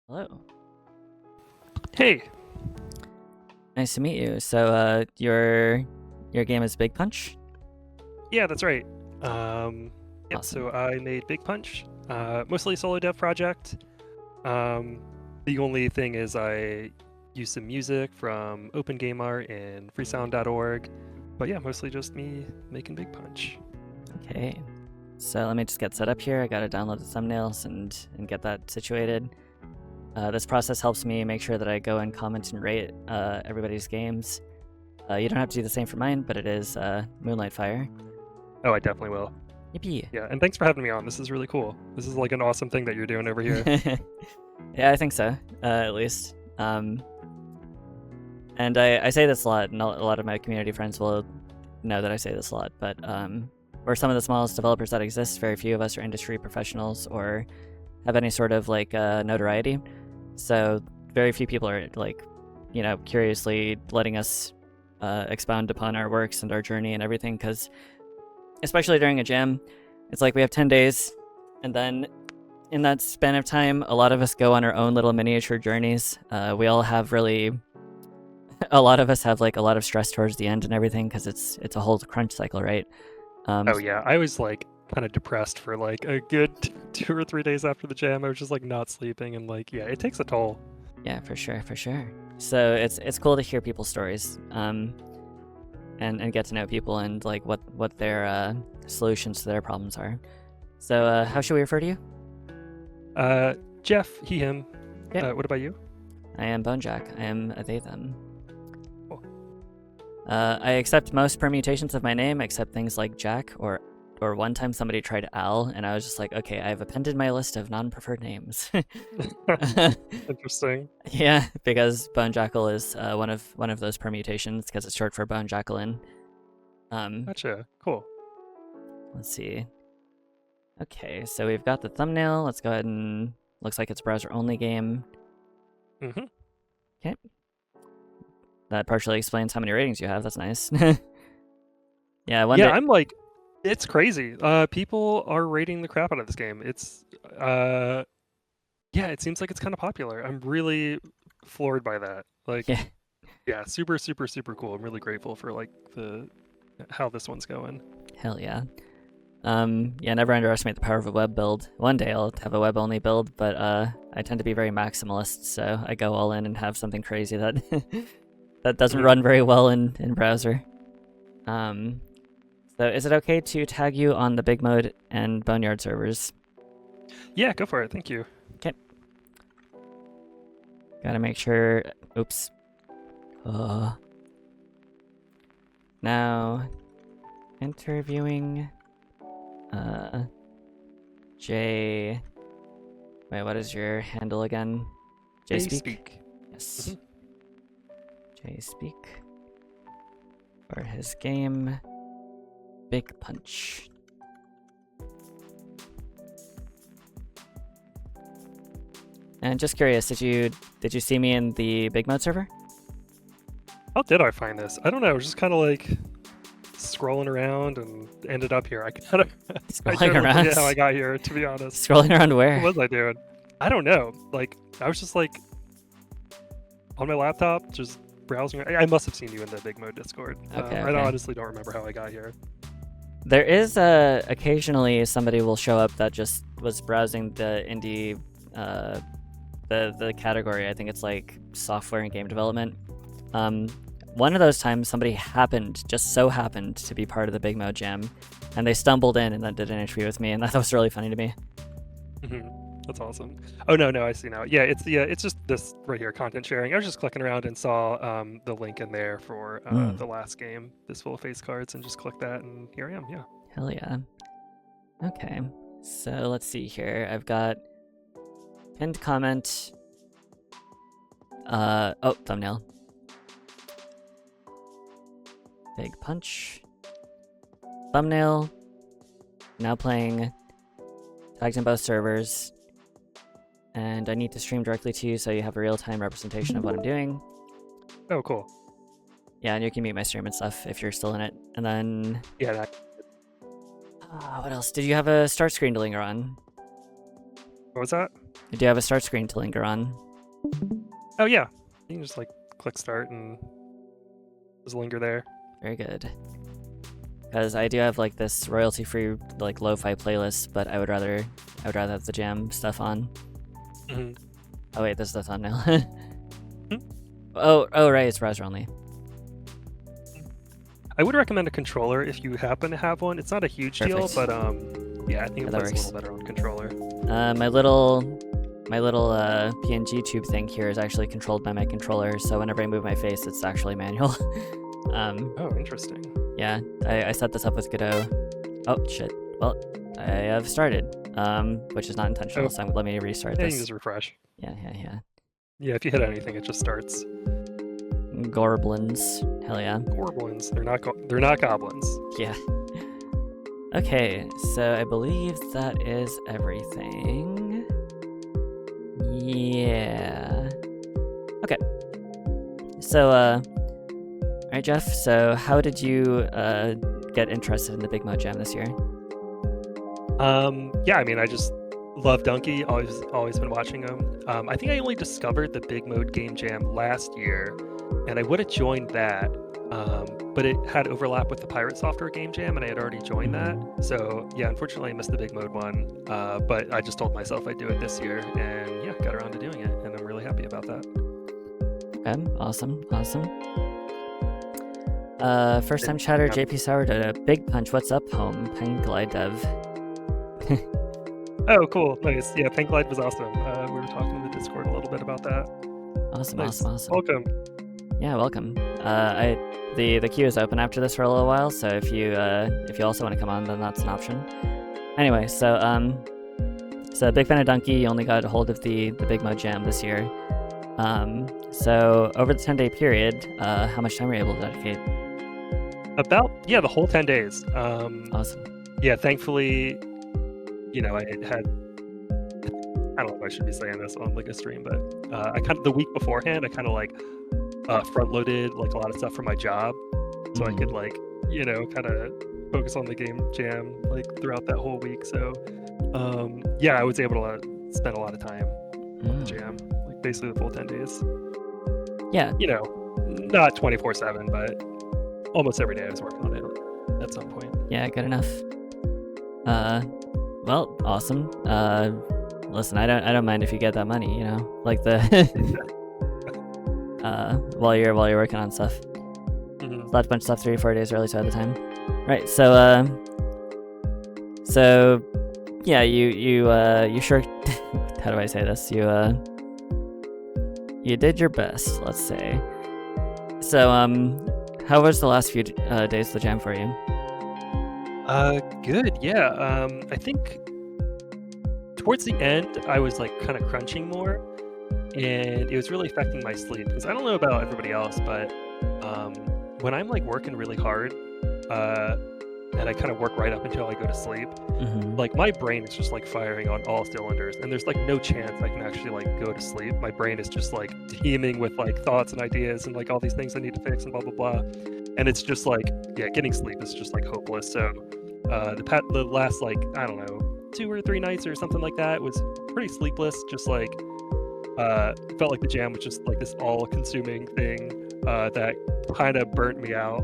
Hello. Hey. Nice to meet you. So, your game is Big Punch? Yeah, that's right. Yep, Awesome. so I made Big Punch, mostly a solo dev project. The only thing is I use some music from OpenGameArt and freesound.org. But yeah, mostly just me making Big Punch. Okay. So let me just get set up here. I gotta download the thumbnails and get that situated. This process helps me make sure that I go and comment and rate everybody's games. You don't have to do the same for mine, but it is Moonlight Fire. Oh, I definitely will. Yippee! Yeah, and thanks for having me on. This is really cool. This is like an awesome thing that you're doing over here. Yeah, I think so. At least. And I say this a lot, and a lot of my community friends will know that I say this a lot, but we're some of the smallest developers that exist. Very few of us are industry professionals or have any sort of like notoriety. So very few people are like, curiously letting us expound upon our works and our journey and everything, because especially during a jam, it's like we have 10 days, and then in that span of time, a lot of us go on our own little miniature journeys. We all have really... a lot of us have like a lot of stress towards the end and everything, because it's a whole crunch cycle, right? Oh yeah, I was like kind of depressed for like a good 2 or 3 days after the jam. I was just like not sleeping, and like, yeah, it takes a toll. Yeah, for sure, for sure. So it's cool to hear people's stories, and get to know people and like what their solutions to their problems are. So how should we refer to you? Jeff, he, him. Yeah. What about you? I am Bonejack. I am a they them. Cool. I accept most permutations of my name, except things like Jack, or one time somebody tried Al, and I was just like, okay, I've appended my list of non-preferred names. Interesting. Yeah, because Bone Jackal is one of those permutations, because it's short for Bone Jackalin. Gotcha. Cool. Let's see. Okay, so we've got the thumbnail. Let's go ahead and... looks like it's browser-only game. Mm-hmm. Okay. That partially explains how many ratings you have. That's nice. Yeah, one day... I'm like, it's crazy. People are rating the crap out of this game. It's, yeah, it seems like it's kind of popular. I'm really floored by that. Like, yeah, super, super, super cool. I'm really grateful for like how this one's going. Hell yeah. Yeah, never underestimate the power of a web build. One day I'll have a web-only build, but I tend to be very maximalist, so I go all in and have something crazy that that doesn't run very well in browser. So is it okay to tag you on the BIGMODE and Boneyard servers? Yeah, go for it. Thank you. Okay. Gotta make sure... oops. Now... interviewing... J... Wait, what is your handle again? jSpeak? Yes. jSpeak. For his game... Big Punch. And just curious, did you see me in the BIGMODE server? How did I find this? I don't know. I was just kind of like scrolling around and ended up here. I kind of scrolling around. Forget how I got here, to be honest. Scrolling around where? What was I doing? I don't know. Like, I was just like on my laptop, just browsing. I must have seen you in the BIGMODE Discord. Okay, I honestly don't remember how I got here. There is occasionally somebody will show up that just was browsing the indie, the category. I think it's like software and game development. One of those times somebody just so happened to be part of the BIGMODE Jam, and they stumbled in and then did an interview with me, and that was really funny to me. That's awesome. Oh no, I see now. Yeah, it's just this right here, content sharing. I was just clicking around and saw the link in there for the last game, this full of face cards, and just clicked that, and here I am. Yeah. Hell yeah. Okay, so let's see here. I've got pinned comment. Thumbnail. Big Punch. Thumbnail. Now playing. Tagged in both servers. And I need to stream directly to you so you have a real-time representation of what I'm doing. Oh, cool. Yeah, and you can mute my stream and stuff if you're still in it. And then... yeah, what else? Did you have a start screen to linger on? What was that? Do you have a start screen to linger on? Oh yeah, you can just like click start and just linger there. Very good. Because I do have like this royalty-free like lo-fi playlist, but I would rather have the jam stuff on. Mm-hmm. Oh wait, this is the thumbnail. Oh right, it's browser only. I would recommend a controller if you happen to have one. It's not a huge deal, but yeah, I think it plays a little better on controller. My little PNG tube thing here is actually controlled by my controller, so whenever I move my face, it's actually manual. Oh, interesting. Yeah, I set this up with Godot. Oh shit. Well, I have started, which is not intentional. So let me restart this. You can just refresh. Yeah. Yeah, if you hit anything, it just starts. Gorblins. Hell yeah. Gorblins. They're not goblins. Yeah. Okay, so I believe that is everything. Yeah. Okay. So, alright, Jeff. So, how did you get interested in the BIGMODE Jam this year? Yeah, I mean, I just love Donkey. Always been watching him. I think I only discovered the BIGMODE Game Jam last year, and I would have joined that, but it had overlap with the Pirate Software Game Jam, and I had already joined that. So yeah, unfortunately, I missed the BIGMODE one. But I just told myself I'd do it this year, and yeah, got around to doing it, and I'm really happy about that. Okay, awesome. First time chatter, JP Sourdough, Big Punch, what's up, home? Pine Glide Dev. Oh, cool, nice. Yeah, Pink Glide was awesome. We were talking in the Discord a little bit about that. Awesome, nice. Awesome. Welcome. Yeah, welcome. The queue is open after this for a little while, so if you also want to come on, then that's an option. Anyway, so big fan of Donkey. You only got a hold of the BIGMODE Jam this year. So over the 10-day period, how much time were you able to dedicate? The whole 10 days. Awesome. Yeah, thankfully, I had. I don't know if I should be saying this on like a stream, but I kind of the week beforehand, I kind of like front loaded like a lot of stuff for my job, so I could like kind of focus on the game jam like throughout that whole week. So yeah, I was able to spend a lot of time on the jam, like basically the full 10 days. Yeah. Not 24/7, but almost every day I was working on it at some point. Yeah, good enough. Well, awesome. Listen, I don't mind if you get that money, like the while you're working on stuff. Mm-hmm. Last bunch of stuff 3 or 4 days early, so I had the time. Right. So yeah, you sure. How do I say this? You did your best, let's say. So how was the last few days of the jam for you? Good. Yeah. I think towards the end, I was like kind of crunching more, and it was really affecting my sleep. Because I don't know about everybody else, but when I'm like working really hard, and I kind of work right up until I go to sleep, like my brain is just like firing on all cylinders, and there's like no chance I can actually like go to sleep. My brain is just like teeming with like thoughts and ideas and like all these things I need to fix and blah blah blah. And it's just like, yeah, getting sleep is just like hopeless. So the last like, I don't know, 2 or 3 nights or something like that was pretty sleepless. Just like felt like the jam was just like this all-consuming thing that kind of burnt me out,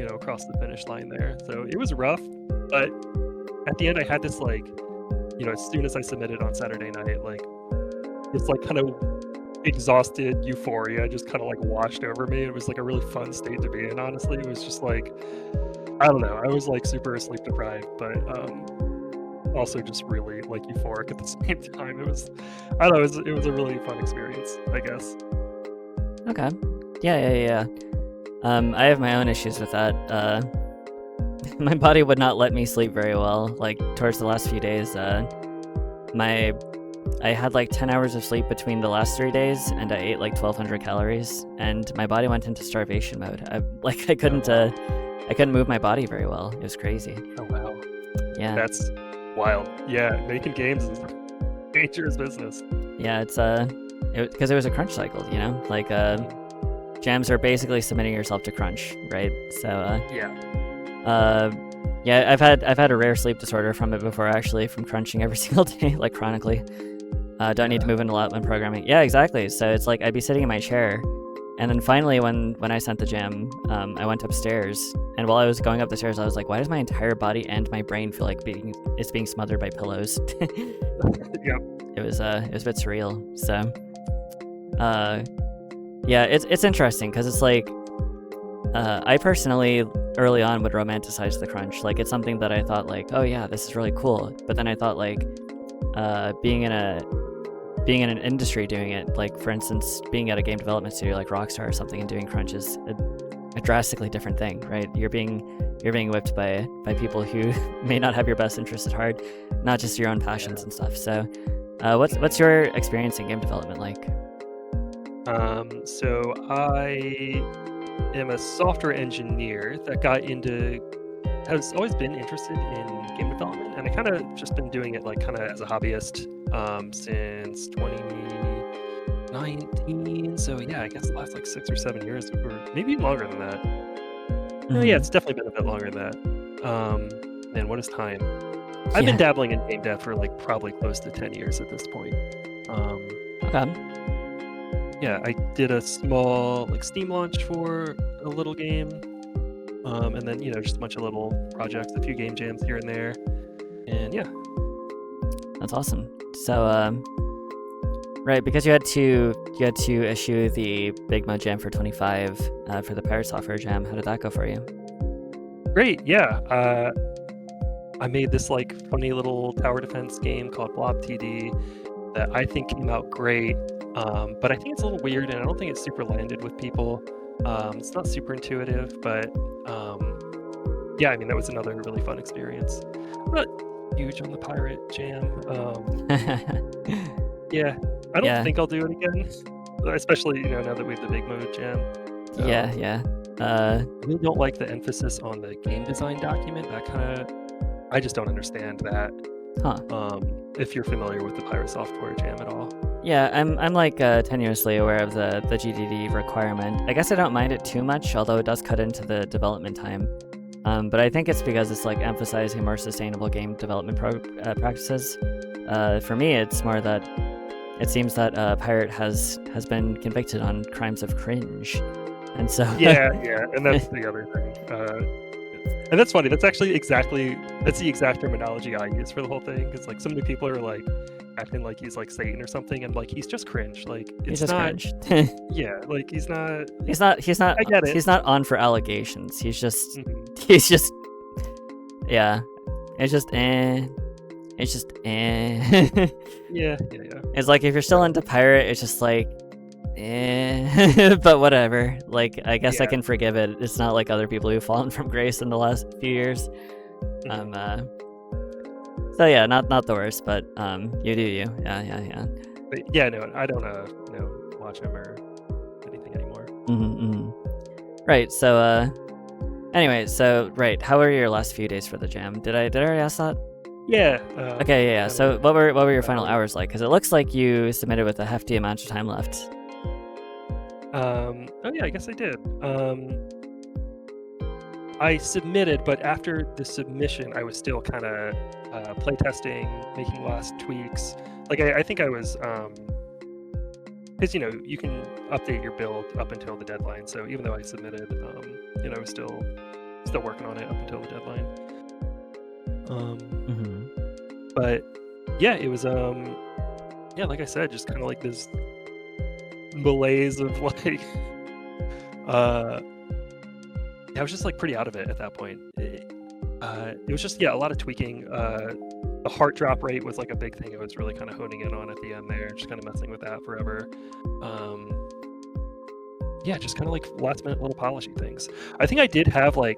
across the finish line there. So it was rough, but at the end I had this like, as soon as I submitted on Saturday night, like it's like kind of exhausted euphoria just kind of like washed over me. It was like a really fun state to be in, honestly. It was just like, I don't know, I was like super sleep deprived, but also just really like euphoric at the same time. It was, I don't know, it was a really fun experience, I guess. Okay. Yeah. I have my own issues with that. My body would not let me sleep very well. Like towards the last few days, I had like 10 hours of sleep between the last 3 days, and I ate like 1,200 calories, and my body went into starvation mode. I couldn't move my body very well. It was crazy. Oh wow. Yeah. That's wild. Yeah, making games is a dangerous business. Yeah, it's because it was a crunch cycle, like jams are basically submitting yourself to crunch, right? So yeah, I've had a rare sleep disorder from it before, actually, from crunching every single day, like chronically. Don't need to move in a lot when programming. Yeah, exactly. So it's like I'd be sitting in my chair, and then finally when I sent the jam, I went upstairs, and while I was going up the stairs, I was like, why does my entire body and my brain feel like it's being smothered by pillows? Yep. It was a bit surreal. So yeah, it's interesting because it's like I personally early on would romanticize the crunch. Like it's something that I thought like, oh yeah, this is really cool. But then I thought like being in an industry doing it, like for instance, being at a game development studio like Rockstar or something and doing crunch is a drastically different thing, right? You're being whipped by people who may not have your best interest at heart, not just your own passions and stuff. So what's your experience in game development like? So I am a software engineer that has always been interested in game development, and I kind of just been doing it like kind of as a hobbyist since 2019. So yeah, I guess the last like 6 or 7 years, or maybe even longer than that. Oh yeah, it's definitely been a bit longer than that. Man, what is time? I've been dabbling in game dev for like probably close to 10 years at this point. Okay. Yeah, I did a small like Steam launch for a little game, and then just a bunch of little projects, a few game jams here and there, and yeah. That's awesome. So right, because you had to issue the BIGMODE Jam for 25 for the Pirate Software Jam. How did that go for you? Great, yeah. I made this like funny little tower defense game called Blob TD that I think came out great. But I think it's a little weird, and I don't think it's super landed with people. It's not super intuitive, but yeah, I mean, that was another really fun experience. I'm not huge on the Pirate Jam. Yeah, I don't think I'll do it again, especially now that we have the BIGMODE Jam. Yeah. I really don't like the emphasis on the game design document. I just don't understand that. Huh. If you're familiar with the Pirate Software Jam at all. Yeah, I'm like tenuously aware of the GDD requirement. I guess I don't mind it too much, although it does cut into the development time. But I think it's because it's like emphasizing more sustainable game development practices. For me, it's more that it seems that Pirate has been convicted on crimes of cringe, and so yeah, and that's the other thing. And that's funny. That's the exact terminology I use for the whole thing, because like so many people are like acting like he's like Satan or something, and like he's just cringe. Like it's he's just not cringe. Yeah, like he's not. I get it. He's not on for allegations. He's just yeah. It's just Yeah. It's like if you're still into Pirate, it's just like but whatever. Like I guess I can forgive it. It's not like other people who've fallen from grace in the last few years. So yeah, not the worst, but you do you. Yeah. But yeah, no, I don't watch him or anything anymore. Right. So anyway, right, how were your last few days for the jam? Did I already ask that? Yeah. Okay. Yeah. So what were your final hours like? Because it looks like you submitted with a hefty amount of time left. Oh yeah, I guess I did. I submitted, but after the submission, I was still kind of playtesting, making last tweaks. Like I think I was, because you can update your build up until the deadline. So even though I submitted, I was still working on it up until the deadline. But yeah, it was like I said, just kind of like this malaise of like I was just like pretty out of it at that point. It was just a lot of tweaking. The heart drop rate was like a big thing I was really kind of honing in on at the end there, just kind of messing with that forever. Just kind of like last minute little polishy things. I think I did have I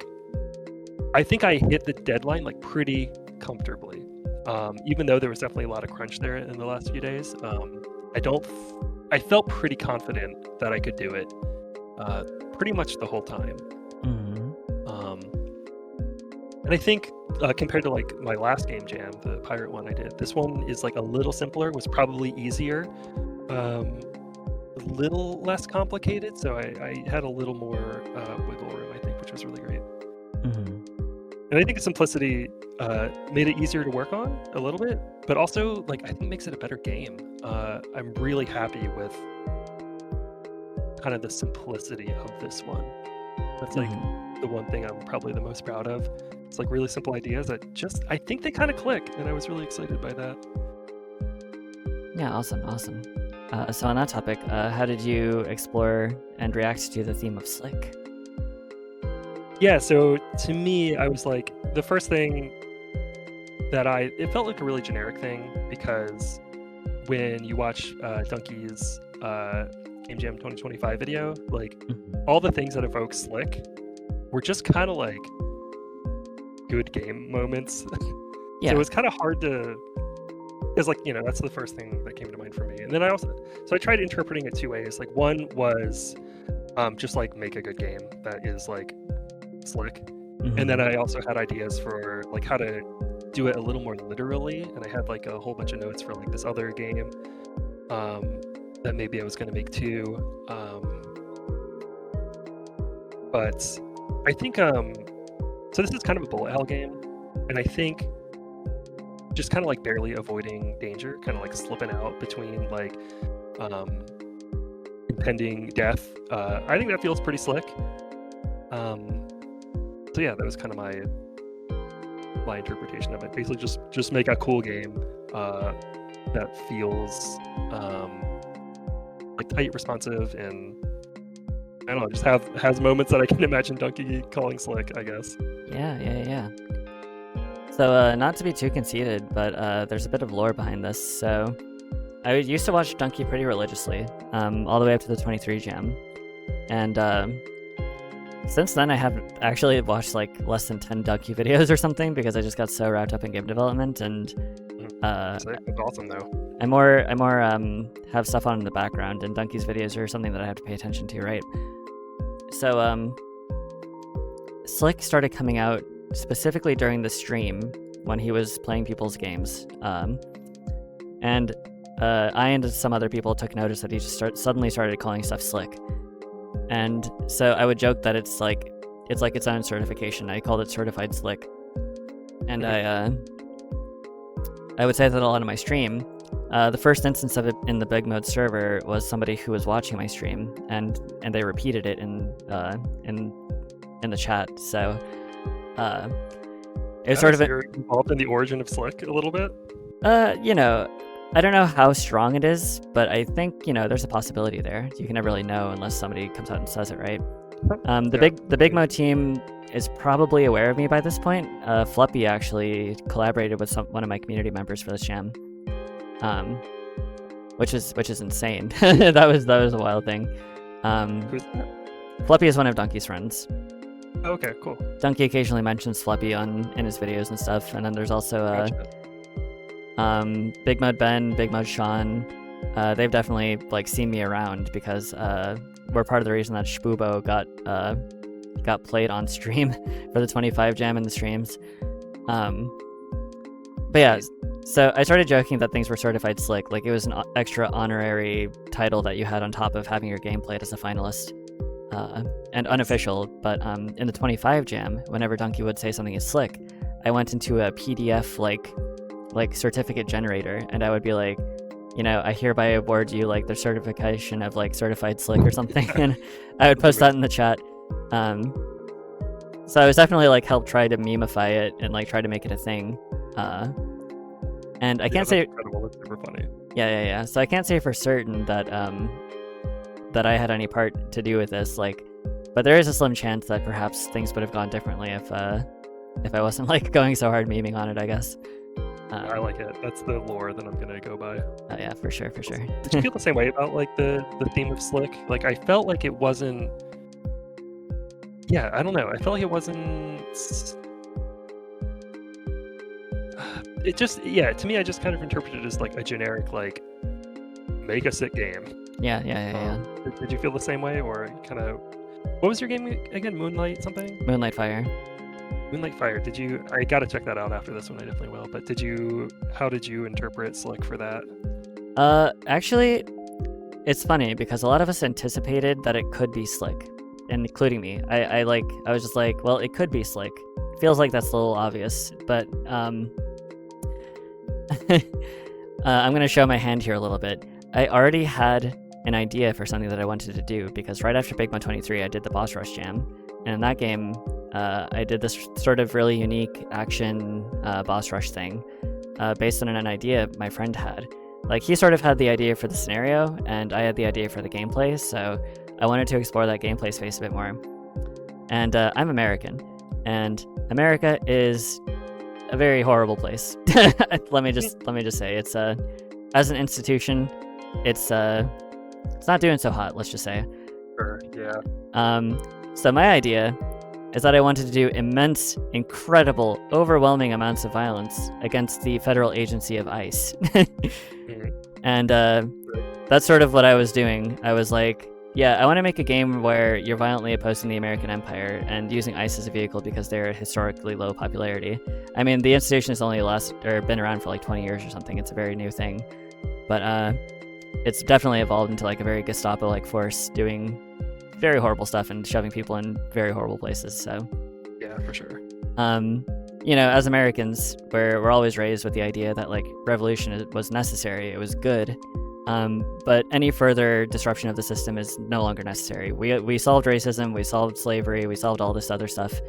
hit the deadline like pretty comfortably, even though there was definitely a lot of crunch there in the last few days. I felt pretty confident that I could do it pretty much the whole time. And I think compared to like my last game jam, the Pirate one I did, this one is like a little simpler, was probably easier, a little less complicated. So I had a little more wiggle room, I think, which was really great. And I think the simplicity made it easier to work on a little bit, but also like I think makes it a better game. I'm really happy with kind of the simplicity of this one. That's like the one thing I'm probably the most proud of. It's like really simple ideas that just I think they kind of click, and I was really excited by that. Yeah, awesome. So on that topic, how did you explore and react to the theme of Slick? Yeah, so to me, I was like, the first thing that it felt like a really generic thing, because when you watch Donkey's Game Jam 2025 video, like all the things that evoke Slick were just kind of like good game moments. Yeah. So it was kind of hard to, because like, you know, that's the first thing that came to mind for me. And then I tried interpreting it two ways. Like one was just like make a good game that is like Slick. And then I also had ideas for like how to do it a little more literally, and I had like a whole bunch of notes for like this other game that maybe I was going to make too. But I think so this is kind of a bullet hell game, and I think just kind of like barely avoiding danger, kind of like slipping out between like impending death. I think that feels pretty slick. So yeah, that was kind of my interpretation of it. Basically, just make a cool game that feels like tight, responsive, and I don't know, just has moments that I can imagine Donkey calling slick, I guess. Yeah. So not to be too conceited, but there's a bit of lore behind this. So I used to watch Donkey pretty religiously, all the way up to the 23 Jam, and since then I have actually watched like less than 10 Donkey videos or something, because I just got so wrapped up in game development, and That's awesome though. I more have stuff on in the background, and Donkey's videos are something that I have to pay attention to, right? So Slick started coming out specifically during the stream when he was playing people's games, and I and some other people took notice that he just suddenly started calling stuff Slick. And so I would joke that it's like its own certification. I called it Certified Slick. And I would say that a lot of my stream. The first instance of it in the BIGMODE server was somebody who was watching my stream, and they repeated it in the chat. So it was sort of you're involved in the origin of Slick a little bit. You know, I don't know how strong it is, but I think, you know, there's a possibility there. You can never really know unless somebody comes out and says it, right? The BIGMODE team is probably aware of me by this point. Fluppy actually collaborated with one of my community members for this jam, which is insane. that was a wild thing. Who's that? Fluppy is one of Donkey's friends. Okay, cool. Donkey occasionally mentions Fluppy in his videos and stuff, and then there's also Gotcha. BIGMODE Ben, BIGMODE Sean. They've definitely like seen me around, because we're part of the reason that Shpubo got played on stream for the 25 Jam in the streams. But yeah, so I started joking that things were certified slick, like it was an extra honorary title that you had on top of having your game played as a finalist, and unofficial. But in the 25 Jam, whenever Donkey would say something is slick, I went into a PDF like certificate generator, and I would be like, you know, I hereby award you like the certification of like certified slick or something, and I would post that in the chat. So I was definitely like helped try to memify it and like try to make it a thing. And I can't say incredible. That's super funny. Yeah. So I can't say for certain that that I had any part to do with this, like, but there is a slim chance that perhaps things would have gone differently if I wasn't like going so hard memeing on it, I guess. I like it. That's the lore that I'm gonna go by. Oh yeah, for sure. Did you feel the same way about like the theme of Slick? Like I felt like it wasn't. Yeah, I don't know. I felt like it wasn't. It just, yeah, to me, I just kind of interpreted it as like a generic, like, make a sick game. Yeah. Did you feel the same way, or kind of? What was your game again? Moonlight something? Moonlight Fire. Moonlight Fire. Did you? I gotta check that out after this one. I definitely will. But did you? How did you interpret Slick for that? Actually, it's funny because a lot of us anticipated that it could be slick, including me. I was just like, well, it could be slick feels like that's a little obvious, but I'm going to show my hand here a little bit. I already had an idea for something that I wanted to do, because right after BIGMODE 23, I did the Boss Rush Jam, and in that game, I did this sort of really unique action boss rush thing based on an idea my friend had. Like, he sort of had the idea for the scenario, and I had the idea for the gameplay, so I wanted to explore that gameplay space a bit more. And I'm American, and America is a very horrible place. let me just say, it's as an institution, it's not doing so hot, let's just say. Sure, yeah. So my idea is that I wanted to do immense, incredible, overwhelming amounts of violence against the federal agency of ICE. And that's sort of what I was doing. I was like, yeah, I want to make a game where you're violently opposing the American empire and using ICE as a vehicle because they're historically low popularity. I mean, the institution has only been around for like 20 years or something. It's a very new thing. But it's definitely evolved into like a very Gestapo-like force doing very horrible stuff and shoving people in very horrible places. So yeah, for sure. You know, as Americans, we're always raised with the idea that like revolution was necessary, it was good. But any further disruption of the system is no longer necessary. We solved racism, we solved slavery, we solved all this other stuff.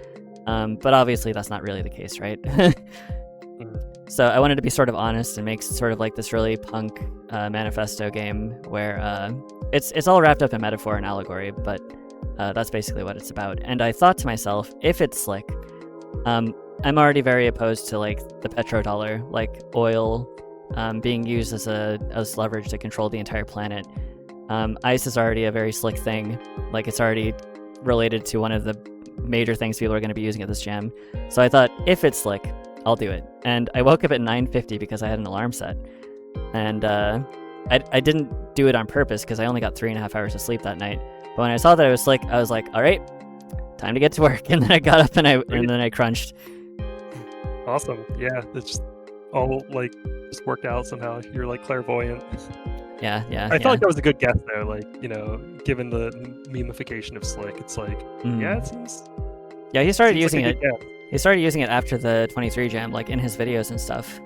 But obviously that's not really the case, right? So I wanted to be sort of honest and make sort of like this really punk manifesto game where it's all wrapped up in metaphor and allegory, but that's basically what it's about. And I thought to myself, if it's slick, I'm already very opposed to like the petrodollar, like oil being used as leverage to control the entire planet. ICE is already a very slick thing. Like, it's already related to one of the major things people are going to be using at this jam. So I thought, if it's slick, I'll do it. And I woke up at 9:50 because I had an alarm set. And I didn't do it on purpose because I only got 3.5 hours of sleep that night. But when I saw that it was slick, I was like, all right, time to get to work. And then I got up and then I crunched. Awesome. Yeah, it's just all like just worked out somehow. You're like clairvoyant. Yeah. I felt like that was a good guess though. Like, you know, given the memification of slick, it's like, yeah, it seems. Yeah, he started seems using like it. He started using it after the 23 jam, like in his videos and stuff.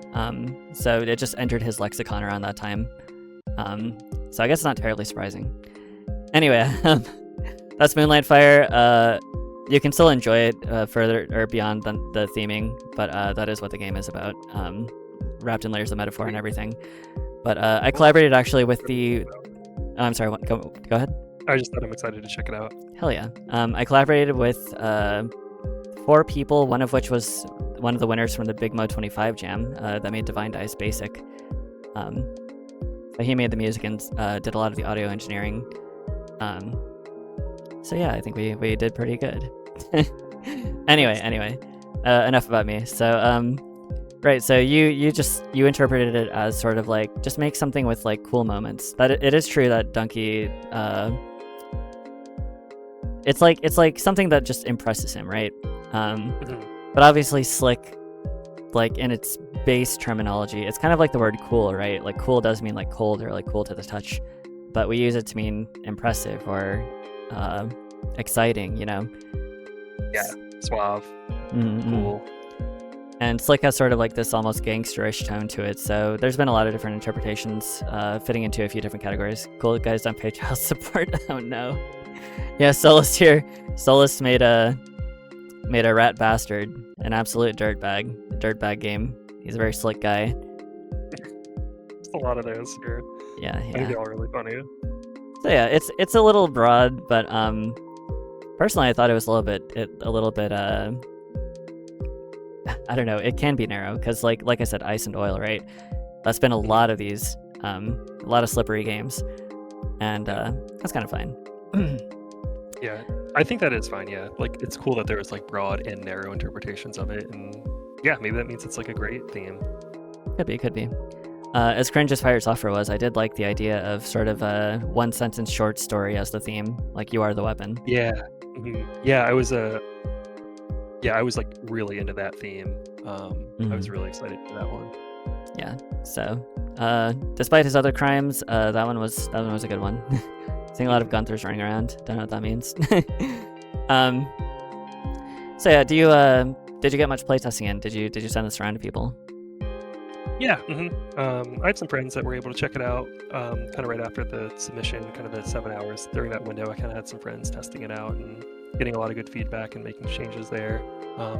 So it just entered his lexicon around that time. So I guess it's not terribly surprising. Anyway, that's Moonlight Fire. You can still enjoy it further or beyond the theming, but that is what the game is about, wrapped in layers of metaphor and everything. But I collaborated actually with the... Oh, I'm sorry, go ahead. I just thought I'm excited to check it out. Hell yeah. I collaborated with 4 people, one of which was one of the winners from the BIGMODE 25 jam that made Divine Dice Basic. He made the music and did a lot of the audio engineering. So yeah, I think we did pretty good. Anyway, enough about me. So right, so you interpreted it as sort of like just make something with like cool moments. That it is true that Donkey it's like something that just impresses him, right? But obviously slick, like in its base terminology, it's kind of like the word cool, right? Like cool does mean like cold or like cool to the touch, but we use it to mean impressive or exciting, you know? Yeah, suave, cool. And slick has sort of like this almost gangsterish tone to it, so there's been a lot of different interpretations fitting into a few different categories. Cool guys don't pay child support. Oh no. Yeah, Solus here. Solus made a rat bastard, an absolute dirtbag game. He's a very slick guy. There's a lot of those here. Yeah. I think they're all really funny. So yeah, it's a little broad, but personally I thought it was a little bit I don't know, it can be narrow because like I said, ice and oil, right? That's been a lot of these, a lot of slippery games, and that's kind of fine. Yeah, I think that is fine. Yeah, like it's cool that there's like broad and narrow interpretations of it, and yeah, maybe that means it's like a great theme. Could be. As cringe as Pirate Software was, I did like the idea of sort of a one-sentence short story as the theme, like you are the weapon. Yeah, yeah, I was like really into that theme. I was really excited for that one. Yeah. So, despite his other crimes, that one was a good one. Seeing a lot of Gunthers running around. Don't know what that means. So yeah, do did you get much playtesting in? Did you send this around to people? Yeah. I had some friends that were able to check it out kind of right after the submission, kind of the 7 hours. During that window, I kind of had some friends testing it out and getting a lot of good feedback and making changes there.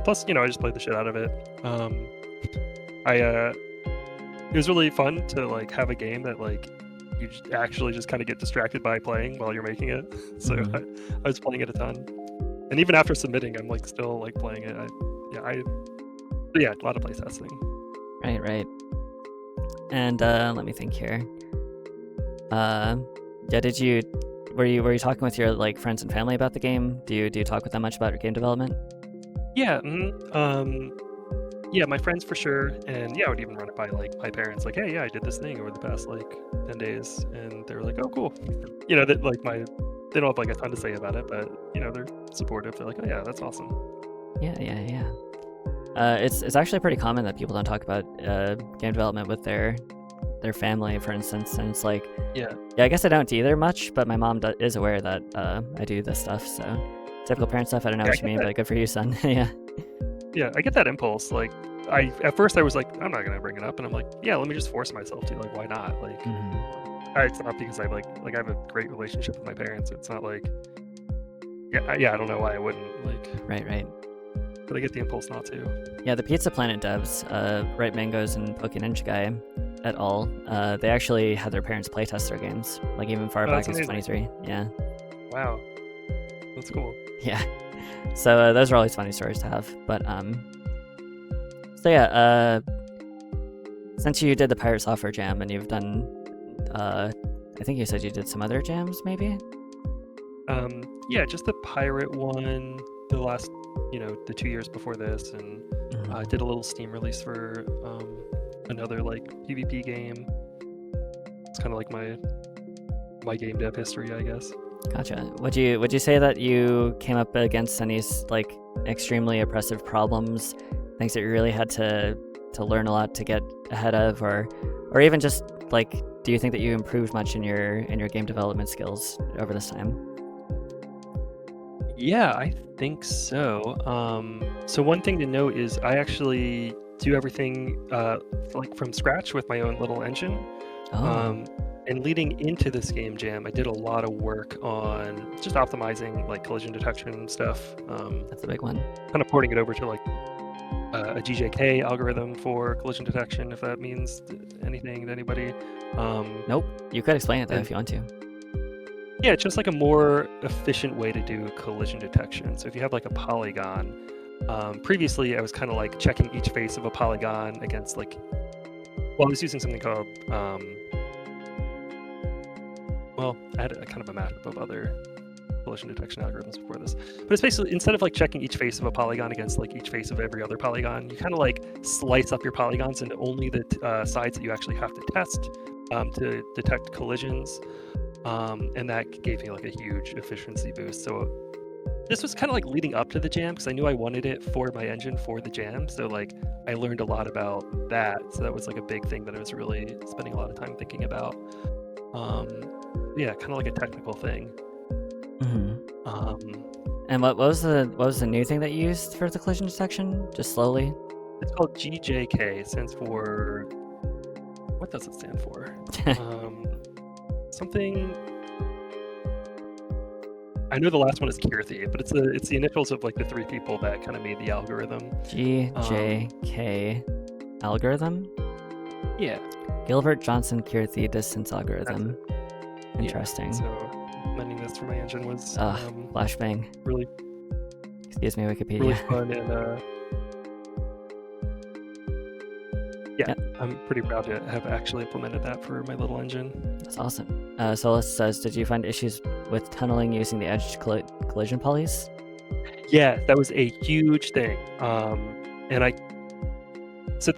Plus, I just played the shit out of it. It was really fun to like have a game that like you actually just kind of get distracted by playing while you're making it. So I was playing it a ton, and even after submitting, I'm like still like playing it. A lot of playtesting. Right. And let me think here. Were you talking with your like friends and family about the game? Do you talk with them much about your game development? Yeah. Yeah, my friends for sure, and I would even run it by like my parents. Like, hey, I did this thing over the past like 10 days, and they were like, oh, cool. That like they don't have like a ton to say about it, but they're supportive. They're like, oh yeah, that's awesome. Yeah. It's actually pretty common that people don't talk about game development with their family, for instance, and it's like, I guess I don't either much, but my mom is aware that I do this stuff. So typical parent stuff. I don't know what you mean, but good for you, son. Yeah, I get that impulse. Like, at first I was like, I'm not gonna bring it up, and I'm like, let me just force myself to. Like, why not? Like, it's not because I like I have a great relationship with my parents. It's not like, I don't know why I wouldn't. Like, right. But I get the impulse not to. Yeah, the Pizza Planet devs, Right Mangoes and Poke Ninja Guy et al. They actually had their parents playtest their games, like even far back as 23. Yeah. Wow, that's cool. Yeah. So those are always funny stories to have. But since you did the Pirate Software Jam and you've done, I think you said you did some other jams, maybe? Just the Pirate one, the last, the 2 years before this, and I did a little Steam release for another like PvP game. It's kind of like my game dev history, I guess. Gotcha. Would you say that you came up against any like extremely oppressive problems, things that you really had to learn a lot to get ahead of, or even just like, do you think that you improved much in your game development skills over this time? Yeah, I think so. So one thing to note is I actually do everything like from scratch with my own little engine. And leading into this game jam, I did a lot of work on just optimizing like collision detection stuff. That's a big one. Kind of porting it over to like a GJK algorithm for collision detection, if that means anything to anybody. Nope. You could explain it though if you want to. Yeah, it's just like a more efficient way to do collision detection. So if you have like a polygon, previously I was kind of like checking each face of a polygon against like, I was using something called I had a kind of a mashup of other collision detection algorithms before this. But it's basically, instead of like checking each face of a polygon against like each face of every other polygon, you kind of like slice up your polygons into only the sides that you actually have to test to detect collisions. And that gave me like a huge efficiency boost. So this was kind of like leading up to the jam because I knew I wanted it for my engine for the jam. So like I learned a lot about that. So that was like a big thing that I was really spending a lot of time thinking about. Kind of like a technical thing. And what was the new thing that you used for the collision detection? Just slowly? It's called GJK. It stands for, what does it stand for? Something. I know the last one is Kirthi, but it's the initials of like the three people that kind of made the algorithm. GJK algorithm? Yeah. Gilbert Johnson Kirthi distance algorithm. Interesting. Yeah, so implementing this for my engine was flashbang. Really. Excuse me, Wikipedia. Really fun and I'm pretty proud to have actually implemented that for my little engine. That's awesome. Solus says, did you find issues with tunneling using the edge collision polys? Yeah, that was a huge thing. So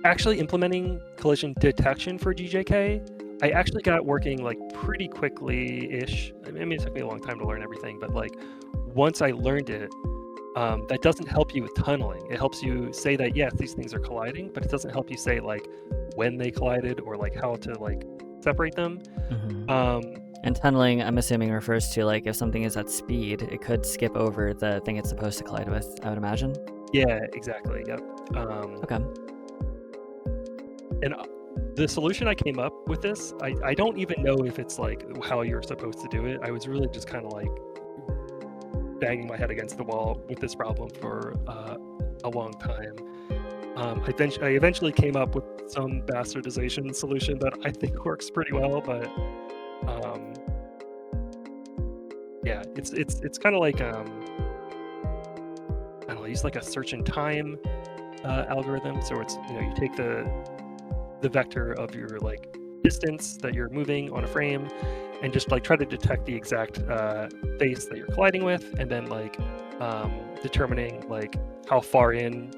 actually implementing collision detection for GJK, I actually got working like pretty quickly-ish. I mean, it took me a long time to learn everything, but like once I learned it, that doesn't help you with tunneling. It helps you say that, yes, these things are colliding, but it doesn't help you say like when they collided or like how to like separate them. And tunneling, I'm assuming, refers to like if something is at speed, it could skip over the thing it's supposed to collide with, I would imagine. Yeah, exactly. Yep. Okay. And the solution I came up with this, I don't even know if it's like how you're supposed to do it. I was really just kind of like banging my head against the wall with this problem for a long time. I eventually came up with some bastardization solution that I think works pretty well, but yeah, it's kind of like I don't know, use like a search in time algorithm. So it's, you know, you take the vector of your like distance that you're moving on a frame and just like try to detect the exact face that you're colliding with, and then like determining like how far in.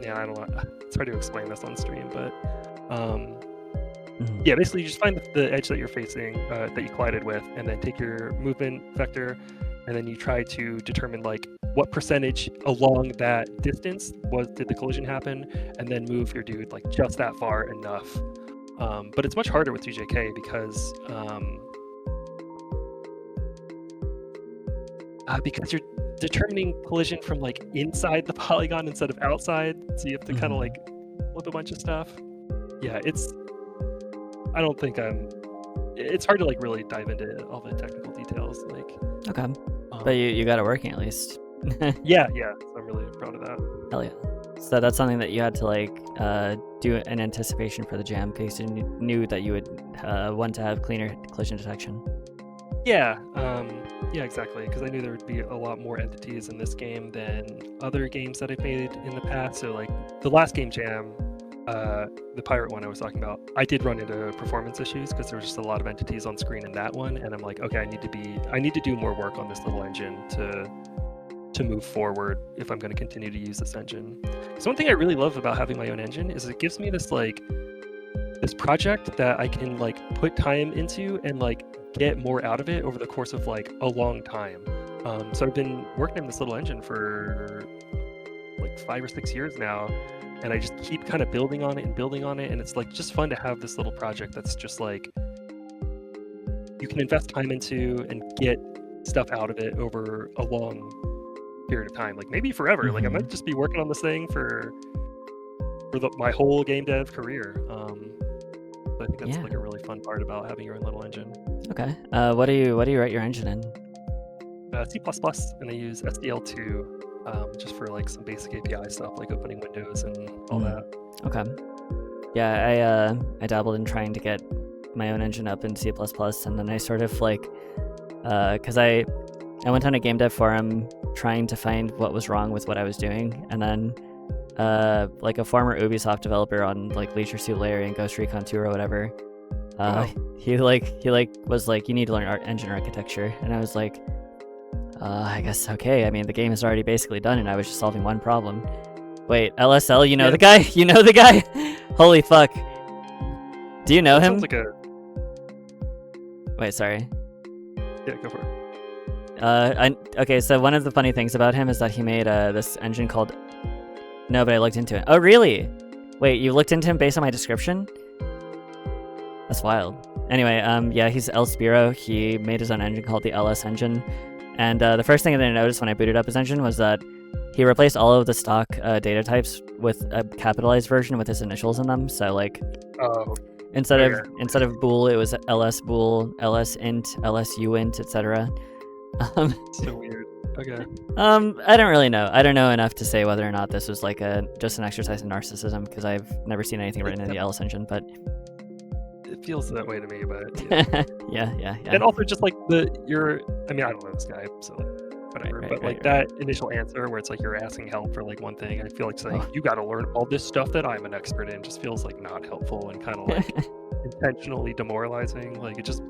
Yeah, I don't know. It's hard to explain this on stream, but yeah, basically you just find the edge that you're facing, that you collided with, and then take your movement vector, and then you try to determine like what percentage along that distance did the collision happen, and then move your dude like just that far enough. But it's much harder with TJK because you're determining collision from like inside the polygon instead of outside, so you have to kind of like flip a bunch of stuff. Yeah, I don't think it's hard to like really dive into all the technical details. Like, okay, but you got it working at least. yeah, so I'm really proud of that. Hell yeah. So that's something that you had to like do in anticipation for the jam, because you knew that you would want to have cleaner collision detection. Yeah, exactly, because I knew there would be a lot more entities in this game than other games that I've made in the past. So like the last Game Jam, the pirate one I was talking about, I did run into performance issues because there was just a lot of entities on screen in that one, and I'm like, okay, I need to do more work on this little engine to move forward if I'm going to continue to use this engine. So one thing I really love about having my own engine is it gives me this project that I can like put time into and like get more out of it over the course of like a long time. So I've been working on this little engine for like 5 or 6 years now, and I just keep kind of building on it, and it's like just fun to have this little project that's just like you can invest time into and get stuff out of it over a long period of time, like maybe forever. Like I might just be working on this thing for my whole game dev career. I think that's like a really fun part about having your own little engine. Okay. What do you write your engine in? C++, and I use SDL2 just for like some basic API stuff, like opening windows and all that. Okay. Yeah, I dabbled in trying to get my own engine up in C++, and then I sort of like, because I went on a game dev forum trying to find what was wrong with what I was doing, and then like a former Ubisoft developer on like Leisure Suit Larry and Ghost Recon 2 or whatever, he was like, you need to learn engine architecture, and I was like, I guess okay. I mean, the game is already basically done, and I was just solving one problem. Wait, LSL, you know the guy? You know the guy? Holy fuck! Do you know him? Sounds like Wait, sorry. Yeah, go for it. Okay, so one of the funny things about him is that he made this engine called... No, but I looked into it. Oh, really? Wait, you looked into him based on my description? That's wild. Anyway, yeah, he's El Spiro. He made his own engine called the LS engine. And the first thing that I noticed when I booted up his engine was that he replaced all of the stock data types with a capitalized version with his initials in them. So, like, instead of bool, it was LS bool, LS int, LS uint, etc. So weird. Okay. I don't really know. I don't know enough to say whether or not this was like just an exercise in narcissism, because I've never seen anything written in the LS engine, but it feels that way to me. But yeah. And also just like I mean, I don't know this guy, so whatever. Right, that initial answer where it's like you're asking help for like one thing, I feel like saying you got to learn all this stuff that I'm an expert in just feels like not helpful and kind of like intentionally demoralizing. Like it just,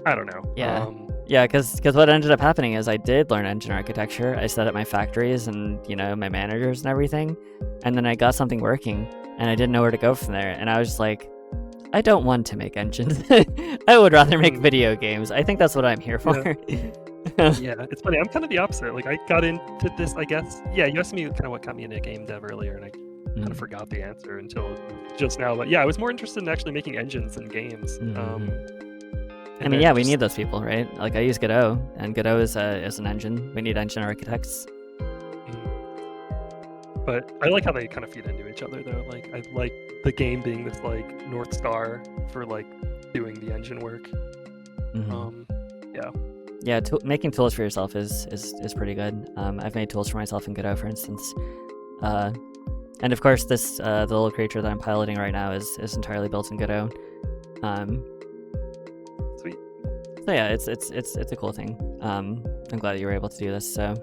I don't know. Yeah. Yeah, because what ended up happening is I did learn engine architecture. I set up my factories and, my managers and everything. And then I got something working, and I didn't know where to go from there. And I was just like, I don't want to make engines. I would rather make video games. I think that's what I'm here for. Yeah, it's funny. I'm kind of the opposite. Like, I got into this, I guess. Yeah, you asked me kind of what got me into game dev earlier, and I kind of forgot the answer until just now. But yeah, I was more interested in actually making engines and games. I mean, yeah, we need those people, right? Like, I use Godot, and Godot is an engine. We need engine architects. But I like how they kind of feed into each other, though. Like, I like the game being this like North Star for like doing the engine work. Yeah. Yeah, making tools for yourself is pretty good. I've made tools for myself in Godot, for instance. And of course, this the little creature that I'm piloting right now is entirely built in Godot. Sweet. So yeah, it's a cool thing. I'm glad that you were able to do this. So,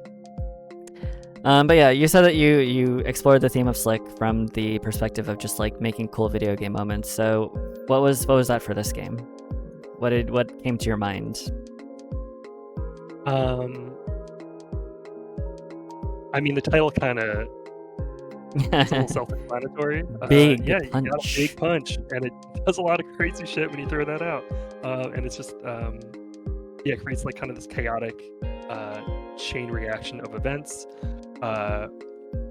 but yeah, you said that you explored the theme of Slick from the perspective of just like making cool video game moments. So, what was that for this game? What came to your mind? I mean, the title kind of it's a little self-explanatory. Big yeah, punch. You got a big punch, and it does a lot of crazy shit when you throw that out. And it's just it creates like kind of this chaotic chain reaction of events. I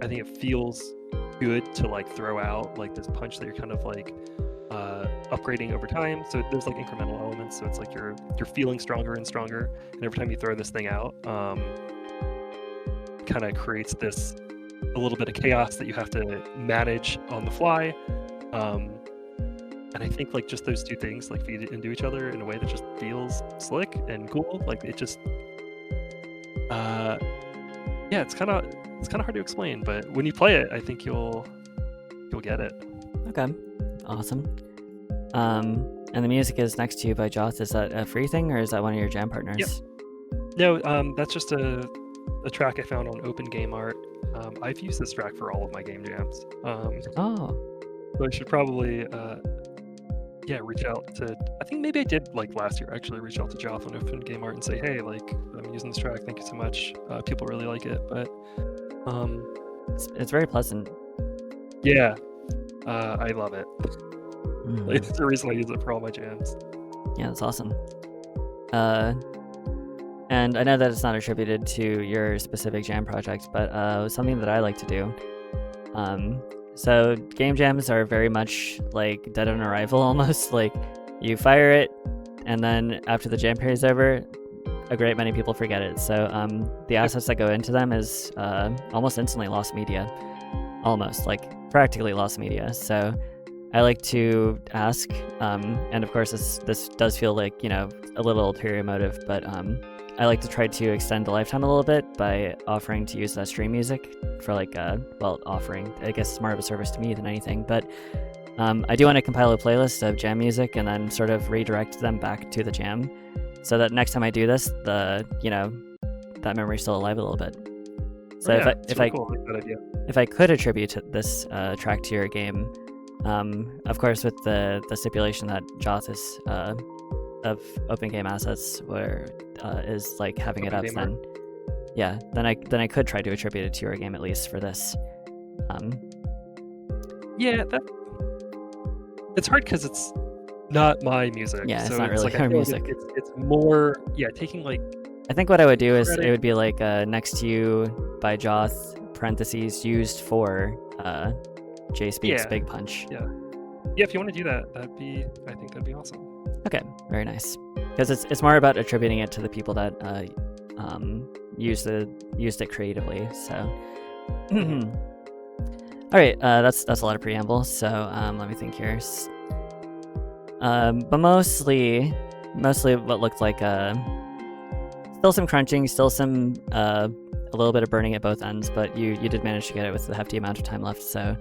think it feels good to like throw out like this punch that you're kind of like upgrading over time. So there's like incremental elements. So it's like you're feeling stronger and stronger, and every time you throw this thing out, kind of creates this a little bit of chaos that you have to manage on the fly. And I think like just those two things like feed into each other in a way that just feels slick and cool. Like it just it's kind of hard to explain, but when you play it, I think you'll get it. Okay, awesome. And the music is Next to You by Joth. Is that a free thing, or is that one of your jam partners? Yep. No, that's just a track I found on Open Game Art. I've used this track for all of my game jams. So I should probably reach out to, I think maybe I did like last year actually reach out to Joth on Open Game Art and say, hey, like I'm using this track, thank you so much. People really like it, but it's very pleasant. Yeah, I love it. It's the reason I use it for all my jams. Yeah, that's awesome. And I know that it's not attributed to your specific jam project, but something that I like to do. So game jams are very much like dead on arrival almost. Like you fire it, and then after the jam period is over, a great many people forget it. So the assets that go into them is almost instantly lost media. Almost, like practically lost media. So I like to ask, and of course this does feel like, a little ulterior motive, but I like to try to extend the lifetime a little bit by offering to use stream music for offering, I guess it's more of a service to me than anything, but I do want to compile a playlist of jam music and then sort of redirect them back to the jam so that next time I do this, that memory's still alive a little bit. So if I could attribute this track to your game, of course with the stipulation that Joth is of open game assets where is like having it up, then I could try to attribute it to your game at least for this. It's hard because it's not my music. Yeah, so it's not really like, your music. It's more taking like. I think what I would do is it would be like Next to You by Joth parentheses used for jSpeak's Big Punch. Yeah, if you want to do that, I think that'd be awesome. Okay, very nice. Because it's more about attributing it to the people that used it creatively. So, all right, that's a lot of preamble. So let me think here. But mostly what looked like still some crunching, still some a little bit of burning at both ends. But you did manage to get it with the hefty amount of time left. So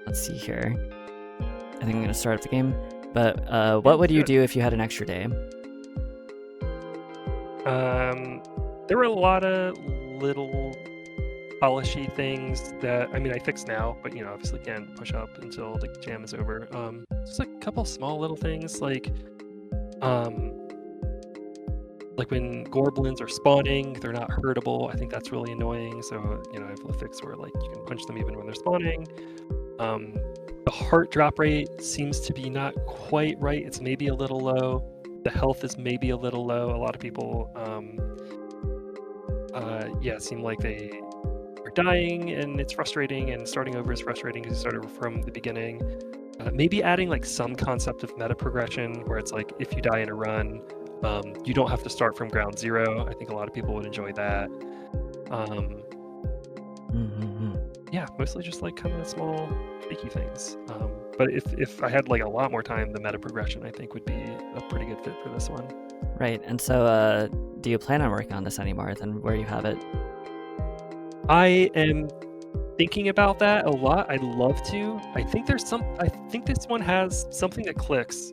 let's see here. I think I'm gonna start up the game. But what would you do if you had an extra day? There were a lot of little polishy things that I fixed now, but obviously can't push up until the jam is over. Just a couple small little things like when gorblins are spawning, they're not hurtable. I think that's really annoying. So I have a fix where like you can punch them even when they're spawning. The heart drop rate seems to be not quite right. It's maybe a little low. The health is maybe a little low. A lot of people, seem like they are dying, and it's frustrating, and starting over is frustrating because you started from the beginning. Maybe adding like some concept of meta progression where it's like if you die in a run, you don't have to start from ground zero. I think a lot of people would enjoy that. yeah, mostly just like kind of small, shaky things. But if I had like a lot more time, the meta progression I think would be a pretty good fit for this one. Right. And so, do you plan on working on this anymore than where you have it? I am thinking about that a lot. I'd love to. I think this one has something that clicks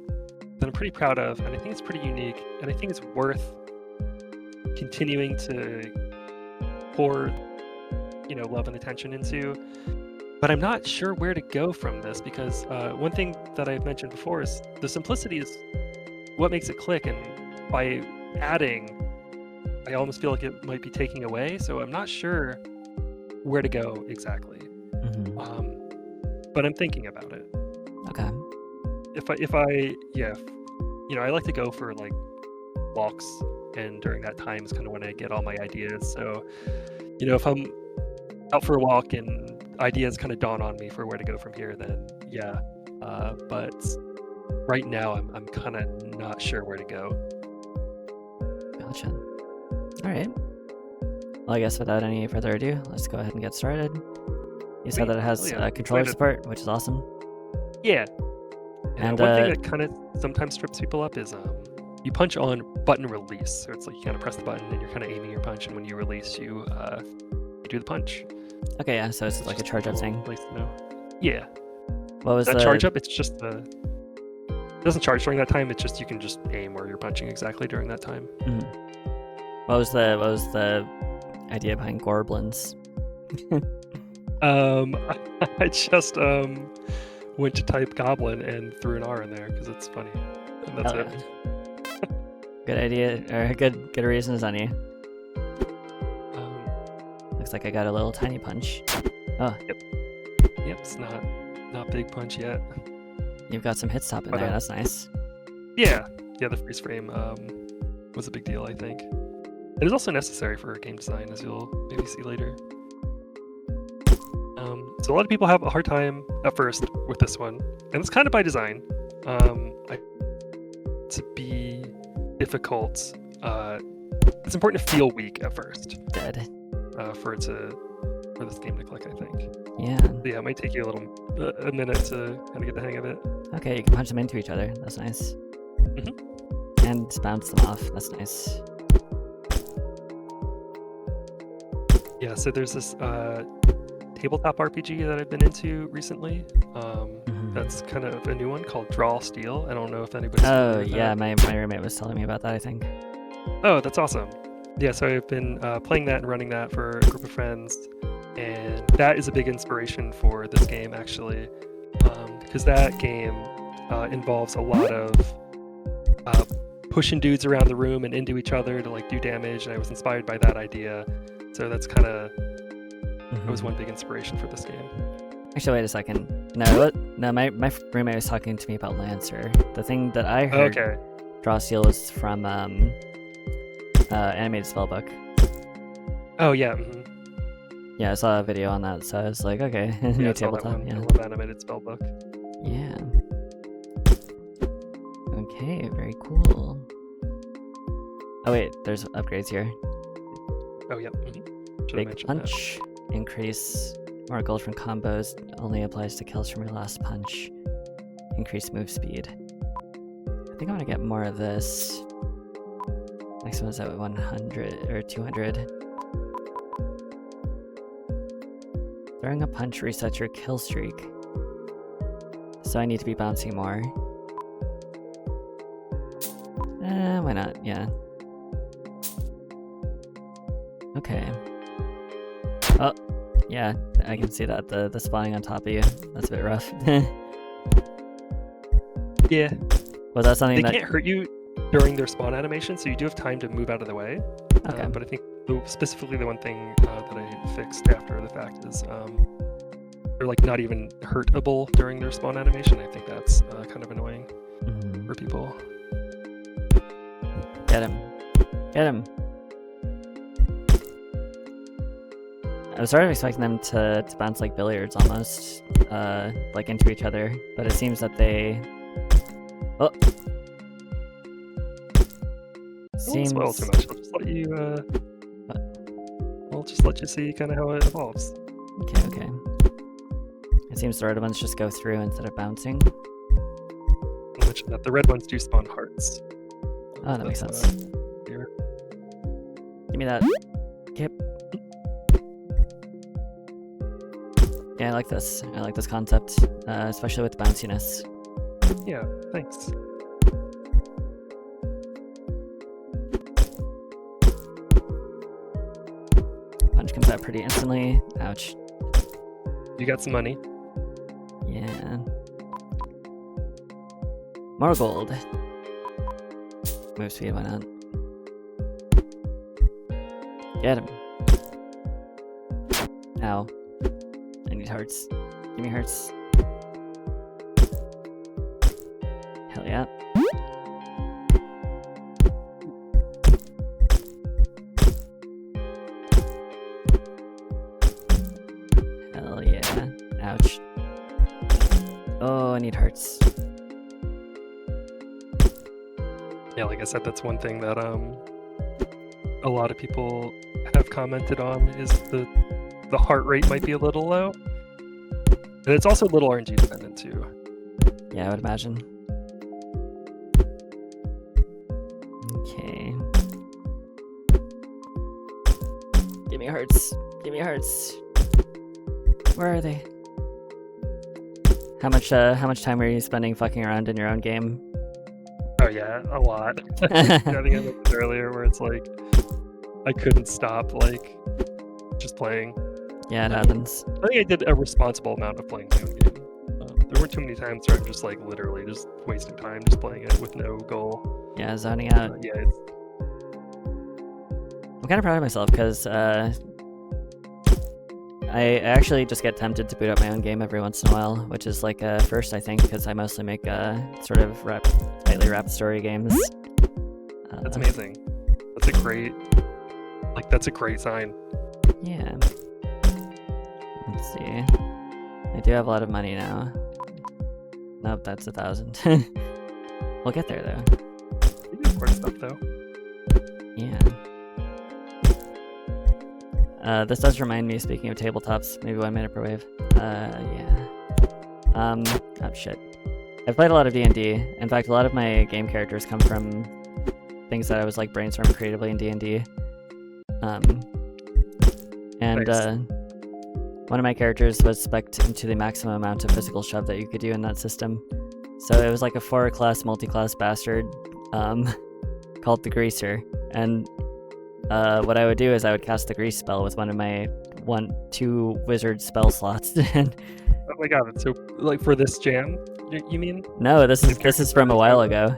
that I'm pretty proud of, and I think it's pretty unique, and I think it's worth continuing to pour, love and attention into. But I'm not sure where to go from this because one thing that I've mentioned before is the simplicity is what makes it click, and by adding, I almost feel like it might be taking away. So I'm not sure where to go exactly. But I'm thinking about it. Okay. I like to go for like walks, and during that time is kind of when I get all my ideas. So, if I'm out for a walk and ideas kind of dawn on me for where to go from here, then yeah. But right now I'm kind of not sure where to go. Gotcha. All right. Well, I guess without any further ado, let's go ahead and get started. You said that it has controller support, which is awesome. Yeah. And one thing that kind of sometimes trips people up is you punch on button release. So it's like you kind of press the button and you're kind of aiming your punch, and when you release, you do the punch. Okay, yeah. So it's like a charge up thing. Place to know. Yeah. What was that charge up? It's just it doesn't charge during that time. It's just you can just aim where you're punching exactly during that time. What was the idea behind gorblins? I just went to type goblin and threw an R in there because it's funny, and that's it. Good idea, or good reasons on you. Looks like I got a little tiny punch. Oh. Yep. It's not big punch yet. You've got some hit stop in there. That's nice. Yeah. The freeze frame was a big deal, I think. It is also necessary for game design, as you'll maybe see later. So a lot of people have a hard time at first with this one, and it's kind of by design. To be difficult, it's important to feel weak at first. Dead. For this game to click, I think. Yeah. So yeah, it might take you a minute to kind of get the hang of it. Okay, you can punch them into each other. That's nice. And bounce them off. That's nice. Yeah, so there's this tabletop RPG that I've been into recently. That's kind of a new one called Draw Steel. I don't know if anybody's familiar with that. My roommate was telling me about that, I think. Oh, that's awesome. Yeah, so I've been playing that and running that for a group of friends, and that is a big inspiration for this game, actually, because that game involves a lot of pushing dudes around the room and into each other to like do damage, and I was inspired by that idea. So that's kind of it was one big inspiration for this game. Actually, wait a second. No, my roommate was talking to me about Lancer. The thing that I heard Draw Steel was from Animated Spellbook. Oh yeah. Yeah, I saw a video on that, so I was like, okay, new tabletop. Yeah, I love Animated Spellbook. Yeah. Okay, very cool. Oh wait, there's upgrades here. Oh yeah. Big punch. Increase more gold from combos. Only applies to kills from your last punch. Increase move speed. I think I want to get more of this. Next one's at 100 or 200. Throwing a punch resets your kill streak. So I need to be bouncing more. Why not? Yeah. Okay. Oh, yeah, I can see that. The spawning on top of you. That's a bit rough. Yeah. Was that something they can't hurt you during their spawn animation, so you do have time to move out of the way. Okay. But I think specifically the one thing that I fixed after the fact is they're like not even hurtable during their spawn animation. I think that's kind of annoying for people. Get him. Get him. I was sort of expecting them to bounce like billiards almost, like into each other, but it seems that they... Oh! Seems... Don't spoil too much. I'll just let you, I'll just let you see kind of how it evolves. Okay. It seems the red ones just go through instead of bouncing. I'll mention that the red ones do spawn hearts. Oh, that makes sense. Here. Give me that. Kip. Yeah, I like this. I like this concept, especially with the bounciness. Yeah, thanks. Punch comes out pretty instantly. Ouch. You got some money. Yeah. More gold. Move speed, why not? Get him. Ow. I need hearts. Give me hearts. Hell yeah. Hell yeah. Ouch. Oh, I need hearts. Yeah, like I said, that's one thing that a lot of people have commented on is the heart rate might be a little low. And it's also a little RNG dependent too. Yeah, I would imagine. Okay. Give me hearts. Give me hearts. Where are they? How much time were you spending fucking around in your own game? Oh yeah, a lot. I think I mentioned earlier where it's like I couldn't stop like just playing. Yeah, it happens. I think I did a responsible amount of playing my own game. There weren't too many times where I'm just like literally just wasting time just playing it with no goal. Yeah, zoning out. Yeah, it's... I'm kind of proud of myself because I actually just get tempted to boot up my own game every once in a while, which is like a first, I think, because I mostly make sort of tightly wrapped story games. That's amazing. That's a great sign. Yeah. Let's see. I do have a lot of money now. Nope, that's 1,000. We'll get there though. You can afford stuff though. Yeah. This does remind me, speaking of tabletops, maybe 1 minute per wave. Yeah. Oh shit. I've played a lot of D&D. In fact, a lot of my game characters come from things that I was like brainstorming creatively in D&D. Nice. One of my characters was spec'd into the maximum amount of physical shove that you could do in that system. So it was like a 4-class multi-class bastard called the Greaser. And what I would do is I would cast the Grease spell with one of my 2 wizard spell slots. And oh my god, so like for this jam, you mean? no, this is from a while ago.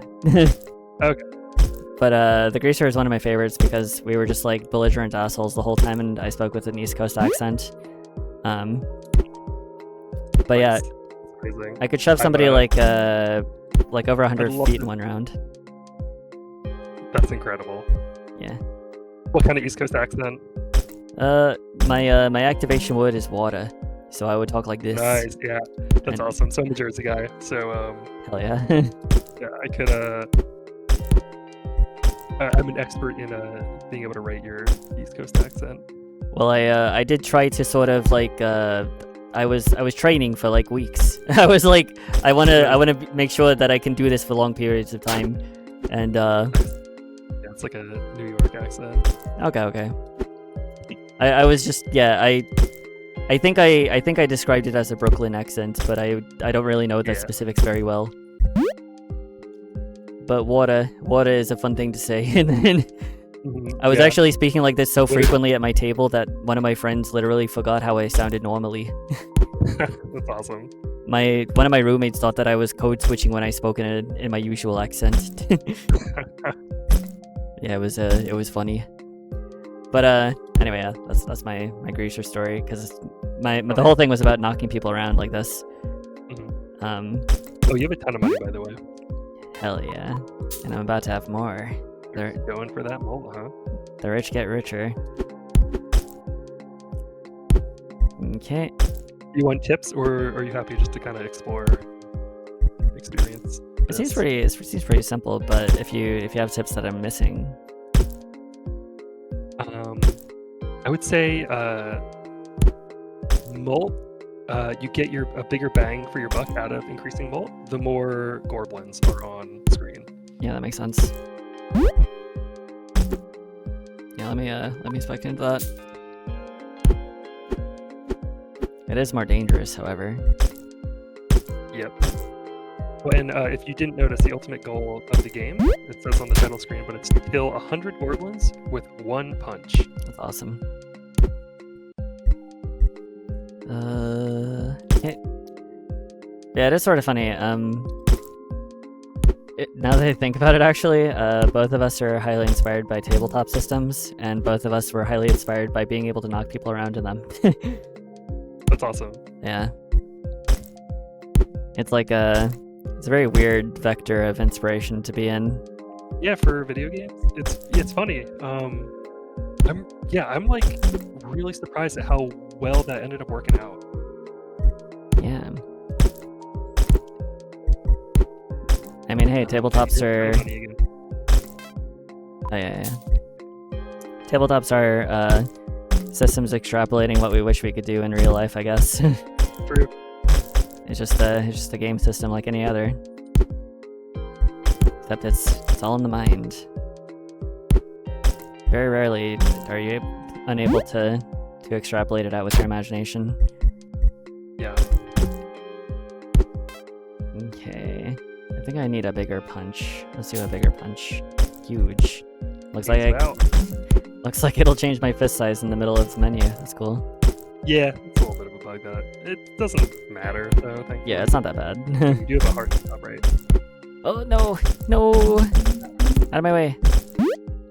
Okay. But the Greaser is one of my favorites because we were just like belligerent assholes the whole time, and I spoke with an East Coast accent. But yeah, amazing. I could shove somebody like over 100 feet in one round. That's incredible. Yeah. What kind of East Coast accent? My activation word is water, so I would talk like this. Nice, yeah, that's awesome. So I'm a Jersey guy, so hell yeah. yeah, I could I'm an expert in being able to write your East Coast accent. Well, I did try to sort of like I was training for like weeks. I was like I want to make sure that I can do this for long periods of time, and yeah, it's like a New York accent. Okay. I was just I think I described it as a Brooklyn accent, but I don't really know the specifics very well. But water is a fun thing to say. And then I was actually speaking like this so frequently at my table that one of my friends literally forgot how I sounded normally. That's awesome. One of my roommates thought that I was code switching when I spoke in my usual accent. Yeah, it was funny. But anyway, yeah, that's my Greaser story, because the whole thing was about knocking people around like this. Oh, you have a ton of money, by the way. Hell yeah, and I'm about to have more. They're going for that mold, huh? The rich get richer. Okay. You want tips, or are you happy just to kind of explore experience? It seems pretty simple, but if you have tips that I'm missing. I would say molt you get a bigger bang for your buck out of increasing volt, the more gorblins are on screen. Yeah, that makes sense. Yeah, let me spec into that. It is more dangerous, however. Yep. And if you didn't notice, the ultimate goal of the game, it says on the title screen, but it's to kill 100 gorblins with 1 punch. That's awesome. Yeah, it is sort of funny. Now that I think about it, actually, both of us are highly inspired by tabletop systems, and both of us were highly inspired by being able to knock people around in them. That's awesome. Yeah. It's like it's a very weird vector of inspiration to be in. Yeah, for video games, it's funny. I'm like really surprised at how well that ended up working out. Yeah. I mean, hey, tabletops are... Oh, yeah. Tabletops are systems extrapolating what we wish we could do in real life, I guess. True. It's just a game system like any other. Except it's all in the mind. Very rarely are you unable to extrapolate it out with your imagination. Yeah. Okay. I think I need a bigger punch. Let's do a bigger punch. Huge. Looks like it'll change my fist size in the middle of the menu. That's cool. Yeah, it's a little bit of a bug that it doesn't matter though. Thankfully. Yeah, it's not that bad. You have a hard stop, right? Oh no, no! Out of my way.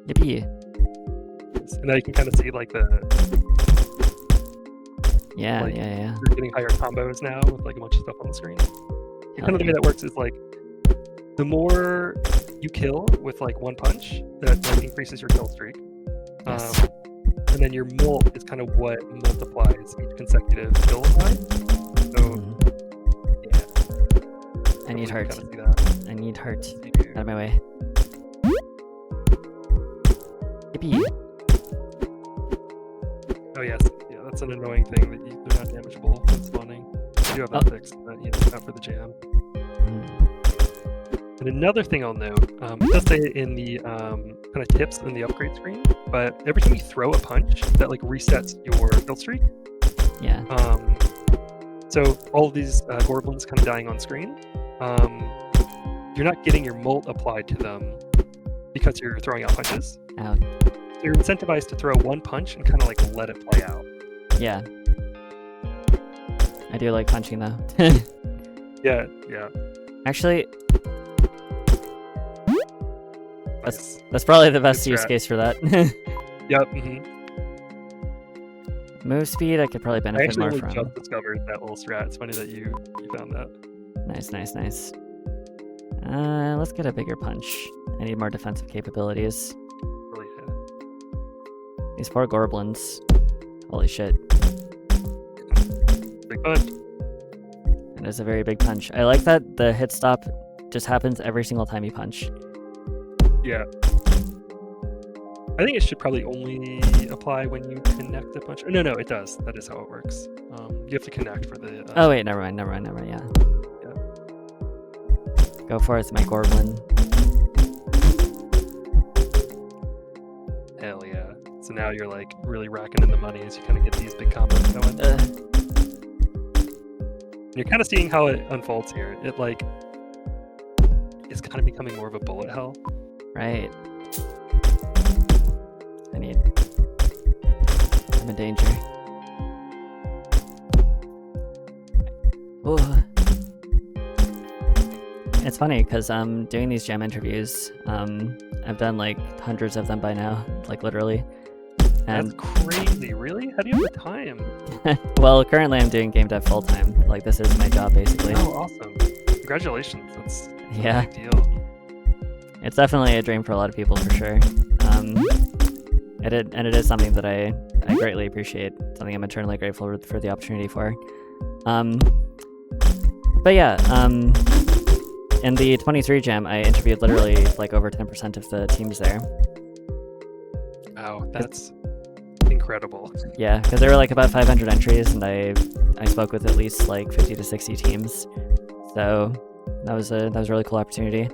Yippee. And now you can kind of see like the yeah. You're getting higher combos now with like a bunch of stuff on the screen. And kind of the way that works is like the more you kill with like 1 punch, that like increases your kill streak. Yes. And then your molt is kind of what multiplies each consecutive kill line. So yeah. I need heart. Kind of see that. I need heart. Out of my way. Yippee. Oh yes, yeah, that's an annoying thing that they're not damageable when spawning. You have that fixed, but not for the jam. And another thing I'll note, it does say it in the kind of tips in the upgrade screen, but every time you throw a punch, that like resets your kill streak. Yeah. So all of these gorblins kind of dying on screen, you're not getting your molt applied to them because you're throwing out punches. Out. So you're incentivized to throw 1 punch and kind of like let it play out. Yeah. I do like punching though. Yeah. Actually, Nice. that's probably the best use case for that. Yep. Move speed, I could probably I benefit actually more only from. just discovered that little strat. It's funny that you found that. Nice. Let's get a bigger punch. I need more defensive capabilities. Really, These poor gorblins. Holy shit. big punch. It is a very big punch. I like that the hit stop just happens every single time you punch. Yeah. I think it should probably only apply when you connect a punch. No, it does. That is how it works. You have to connect for the... Oh wait, never mind, yeah. Go forth, my gorblin. Hell yeah. So now you're like really racking in the money as you kind of get these big combos going. You're kind of seeing how it unfolds here. It like is kind of becoming more of a bullet hell. Right. I'm in danger. Oh. It's funny because doing these jam interviews, I've done like hundreds of them by now, like literally. And that's crazy. Really? How do you have the time? well, currently I'm doing game dev full time. Like this is my job basically. Oh, awesome! Congratulations. That's yeah. a big deal. It's definitely a dream for a lot of people for sure. It is something that I greatly appreciate. Something I'm eternally grateful for the opportunity for. But yeah, in the 23 jam, I interviewed literally like over 10% of the teams there. Wow, that's incredible. incredible. Yeah, because there were like about 500 entries, and I spoke with at least like 50 to 60 teams. So that was a really cool opportunity.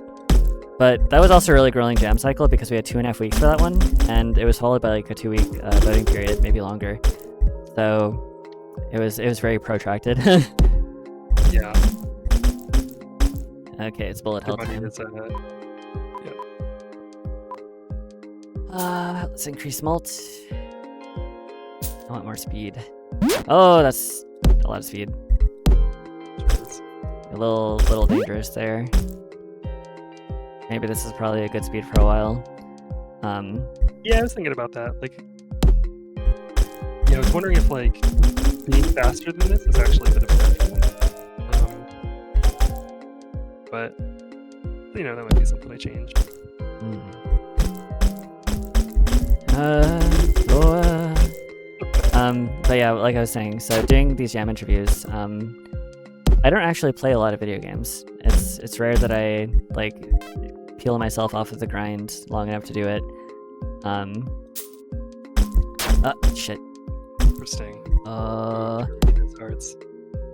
But that was also a really grueling jam cycle because we had 2.5 weeks for that one, and it was followed by like a 2-week voting period, maybe longer. So it was very protracted. Yeah. Okay, it's bullet hell time. Let's increase mult. I want more speed. Oh, that's a lot of speed. A little dangerous there. Maybe this is probably a good speed for a while. Yeah, I was thinking about that. Like, yeah, I was wondering if like being faster than this is actually a bit of a detriment. But you know, that might be something I change. But yeah, like I was saying, so doing these jam interviews, I don't actually play a lot of video games. It's rare that I like peel myself off of the grind long enough to do it. Shit. Interesting.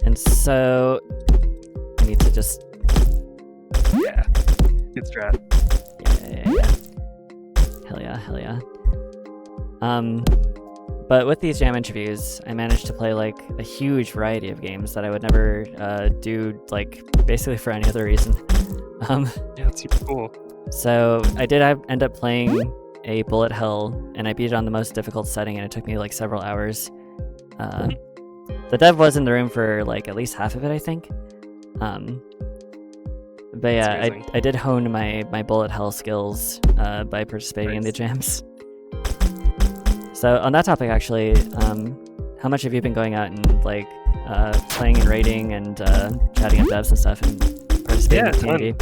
And so I need to just. Yeah. Good strat. Yeah. Hell yeah. But with these jam interviews, I managed to play like a huge variety of games that I would never do like basically for any other reason. Yeah, it's super cool. So I did end up playing a bullet hell, and I beat it on the most difficult setting, and it took me like several hours. The dev was in the room for like at least half of it, I think. But yeah, I did hone my bullet hell skills by participating in the jams. So on that topic, actually, how much have you been going out and like playing and raiding and chatting up devs and stuff and participating in the community?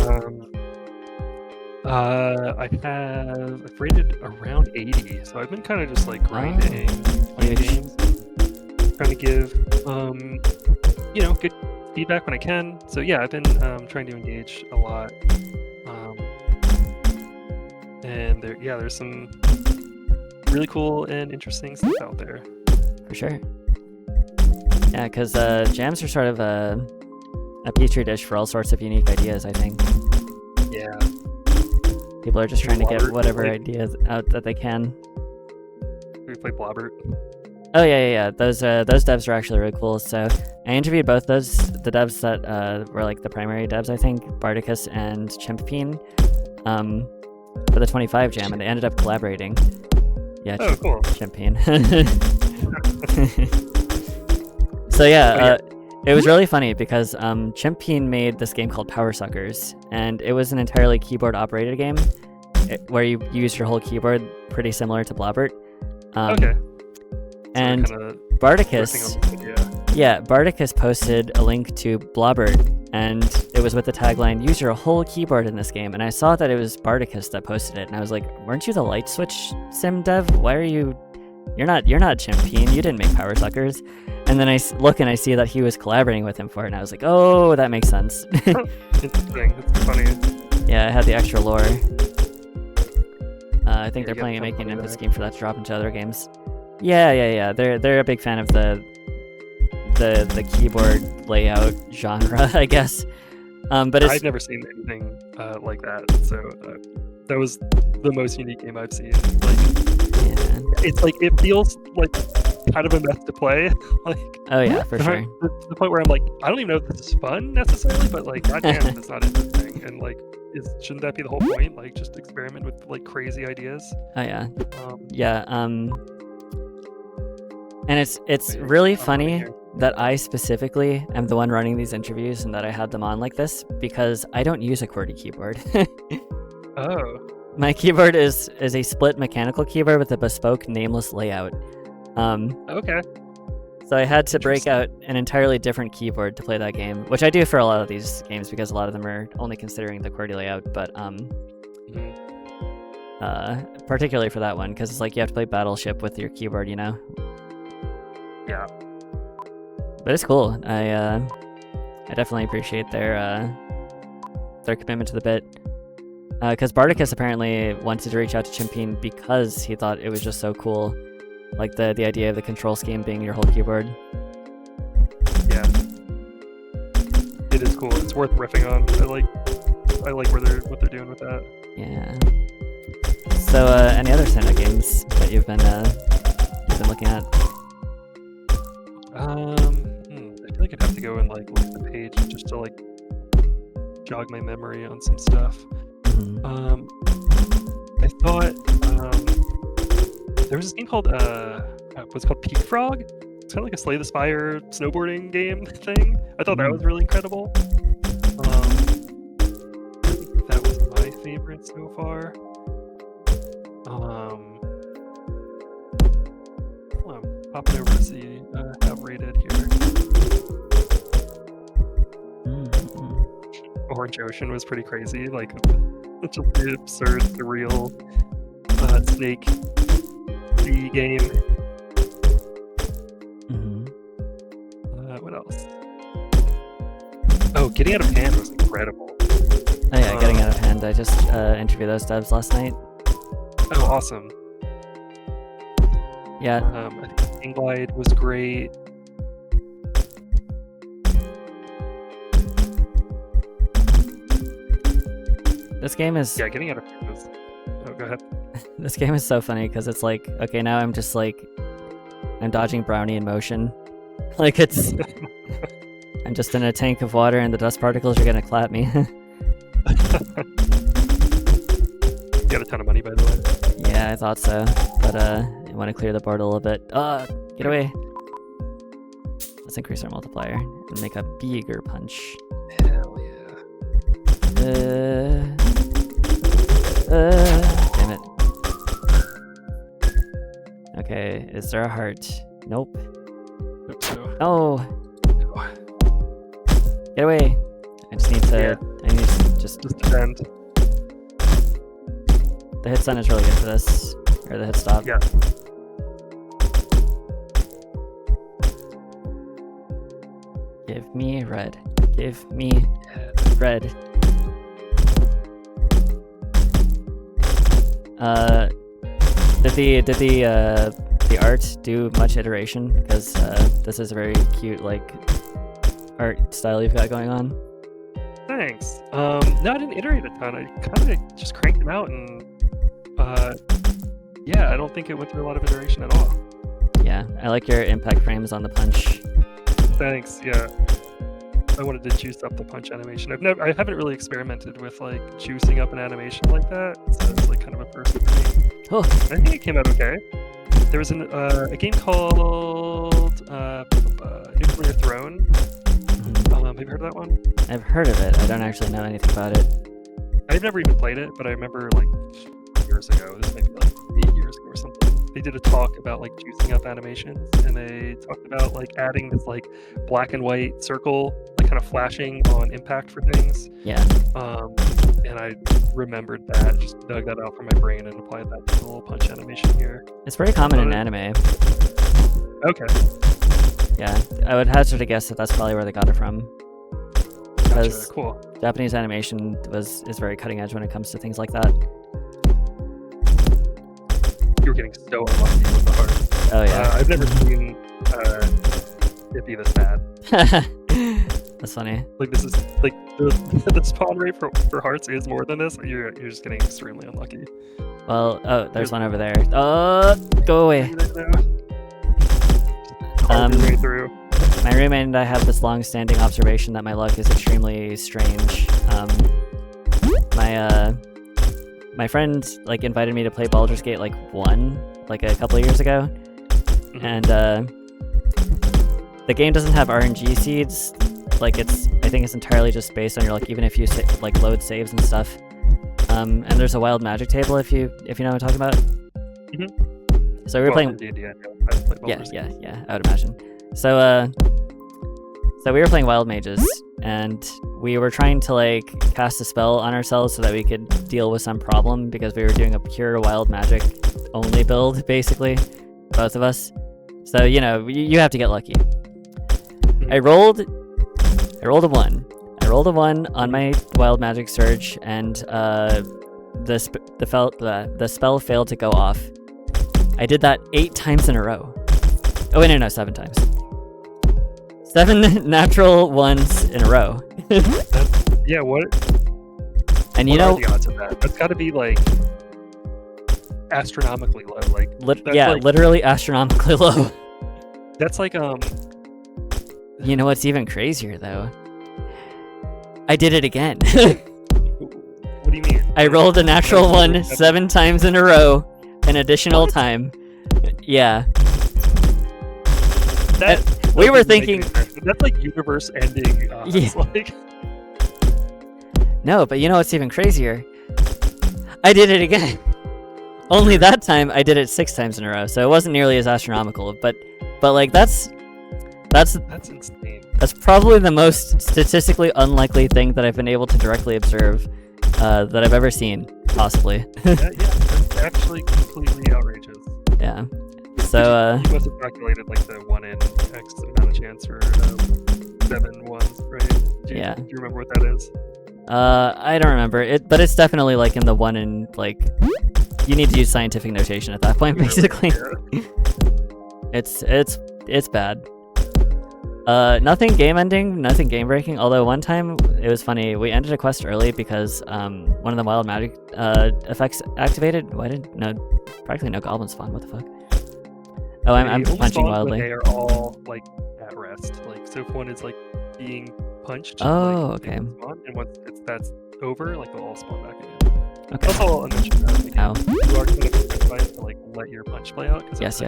I've rated around 80, so I've been kind of just like grinding, playing games, trying to give good feedback when I can. So yeah, I've been trying to engage a lot, and there's some really cool and interesting stuff out there. For sure. Yeah, because jams are sort of a petri dish for all sorts of unique ideas, I think. Yeah. People are just trying to get whatever ideas out that they can. We play Blobbert. Oh yeah. Those devs are actually really cool. So I interviewed both the devs that were like the primary devs, I think, Bardicus and Chimpeen, for the 25 jam, and they ended up collaborating. Yeah. Oh, cool. Chimpeen. So yeah, it was really funny because Chimpeen made this game called Power Suckers, and it was an entirely keyboard-operated game where you use your whole keyboard, pretty similar to Blobbert. Okay. And Bardicus, Bardicus posted a link to Blobbert, and it was with the tagline, "Use your whole keyboard in this game." And I saw that it was Bardicus that posted it, and I was like, "Weren't you the light switch sim dev? Why are you? You're not Chimpeen. You didn't make Power Suckers." And then I look and I see that he was collaborating with him for it, and I was like, "Oh, that makes sense." Interesting. That's funny. Yeah, I had the extra lore. I think they're planning on making an Infus game for that to drop into other games. Yeah. They're a big fan of the keyboard layout genre, I guess. But I've never seen anything like that, so that was the most unique game I've seen. Like, it's like it feels like kind of a mess to play. Like, oh yeah, for sure. To the point where I'm like, I don't even know if this is fun necessarily, but like, goddamn, it's not interesting. And like, shouldn't that be the whole point? Like, just experiment with like crazy ideas. Oh yeah. And it's really funny that I specifically am the one running these interviews and that I had them on like this because I don't use a QWERTY keyboard. Oh. My keyboard is a split mechanical keyboard with a bespoke nameless layout. Okay. So I had to break out an entirely different keyboard to play that game, which I do for a lot of these games because a lot of them are only considering the QWERTY layout, but particularly for that one because it's like you have to play Battleship with your keyboard, you know? Yeah. But it's cool. I definitely appreciate their commitment to the bit. Because Bardicus apparently wanted to reach out to Chimpeen because he thought it was just so cool Like the idea of the control scheme being your whole keyboard. Yeah. It is cool. It's worth riffing on. I like what they're doing with that. Yeah. So any other stand-up games that you've been looking at? I feel like I'd have to go and like look at the page just to like jog my memory on some stuff. I thought there was this game called what's called Peak Frog. It's kind of like a Slay the Spire snowboarding game thing. I thought that was really incredible. That was my favorite so far. Well, I'm popping over to see how rated here. Orange Ocean was pretty crazy, like such a really absurd, surreal snake game. What else? Oh, Getting Out of Hand was incredible. Oh yeah, Getting Out of Hand. I just interviewed those devs last night. Oh, awesome. Yeah. I think King Glide was great. This game is... Yeah, Getting Out of Hand was... Oh, go ahead. This game is so funny because it's like, okay, now I'm just like... I'm dodging Brownie in motion. Like it's... I'm just in a tank of water and the dust particles are gonna clap me. You got a ton of money, by the way. Yeah, I thought so. But I want to clear the board a little bit. Get away. Let's increase our multiplier and make a bigger punch. Hell yeah. Damn it. Okay, is there a heart? Nope. Hope so. Oh! Get away! I just need to... Yeah. I need to just defend. The hit stun is really good for this. Or the hit stop. Yeah. Give me red. Give me red. Did the art do much iteration? Because this is a very cute like art style you've got going on. Thanks. No, I didn't iterate a ton. I kind of just cranked them out, and yeah, I don't think it went through a lot of iteration at all. Yeah, I like your impact frames on the punch. Thanks. Yeah, I wanted to juice up the punch animation. I haven't really experimented with like juicing up an animation like that, so it's like kind of a first for me. Oh. I think it came out okay. There was a game called Nuclear Throne. Have you heard of that one? I've heard of it. I don't actually know anything about it. I've never even played it, but I remember like years ago, this might be like 8 years ago or something, they did a talk about like juicing up animations, and they talked about like adding this like black and white circle, like kind of flashing on impact for things. Yeah. And I remembered that, just dug that out from my brain and applied that to the little punch animation here. It's pretty common in anime. Okay. Yeah, I would hazard a guess that that's probably where they got it from. Because cool. Japanese animation is very cutting edge when it comes to things like that. You were getting so unlucky with the heart. Oh yeah. I've never seen it be this bad. That's funny. Like this is like the spawn rate for hearts is more than this. You're just getting extremely unlucky. Well, oh, there's one over there. Go away. Way through. My roommate and I have this long-standing observation that my luck is extremely strange. My friend like invited me to play Baldur's Gate like 1 like a couple of years ago, and the game doesn't have RNG seeds. Like I think it's entirely just based on your luck, even if you like load saves and stuff. And there's a wild magic table if you know what I'm talking about. So we were playing. Yeah, I would imagine. So we were playing wild mages, and we were trying to like cast a spell on ourselves so that we could deal with some problem, because we were doing a pure wild magic only build, basically, both of us. So you know, you have to get lucky. I rolled a 1. I rolled a 1 on my wild magic surge, and the spell failed to go off. I did that 8 times in a row. Oh wait, no, 7 times. 7 natural ones in a row. Yeah, what? And you what know, are the odds of that? That's got to be like astronomically low. Like, yeah, like, literally astronomically low. That's like You know what's even crazier though? I did it again. What do you mean? I rolled a natural one 7 times in a row, an additional time. Yeah. We were thinking that's like universe ending. Yeah. Like... No, but you know what's even crazier? I did it again. Only that time I did it 6 times in a row, so it wasn't nearly as astronomical. But like that's insane. That's probably the most statistically unlikely thing that I've been able to directly observe that I've ever seen, possibly. Yeah, that's actually completely outrageous. Yeah. So you must have calculated like the 1 in X amount of chance for 7 ones, right? Do you remember what that is? I don't remember it, but it's definitely like in the 1 in, like, you need to use scientific notation at that point, basically. It's bad. Nothing game ending, nothing game breaking, although one time it was funny, we ended a quest early because one of the wild magic effects activated. Practically no goblins spawn, what the fuck? Oh, I'm punching wildly. They are all like at rest. Like, so if one is like being punched, oh, like, okay. Spawn, and once that's over, like they'll all spawn back again. Okay. That's all I mentioned that. Like, you are kind of incentivized to like let your punch play out. Yes. I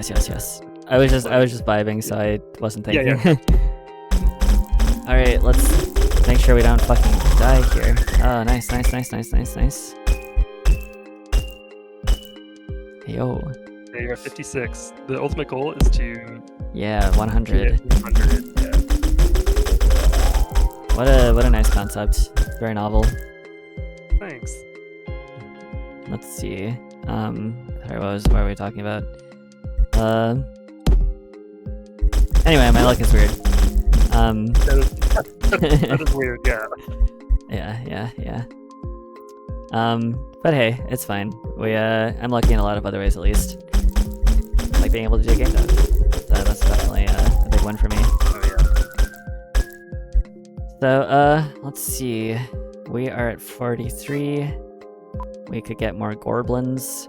was just vibing, so I wasn't thinking. Yeah. All right, let's make sure we don't fucking die here. Oh, nice. Yo. Yeah, you're at 56. The ultimate goal is to 100. 100. Yeah. What a nice concept. Very novel. Thanks. Let's see. Sorry, what were we talking about? Anyway, my luck is weird. That is weird, yeah. Yeah. But hey, it's fine. I'm lucky in a lot of other ways, at least. Like being able to do a game dog. So that's definitely a big one for me. Oh yeah. So, let's see. We are at 43. We could get more gorblins.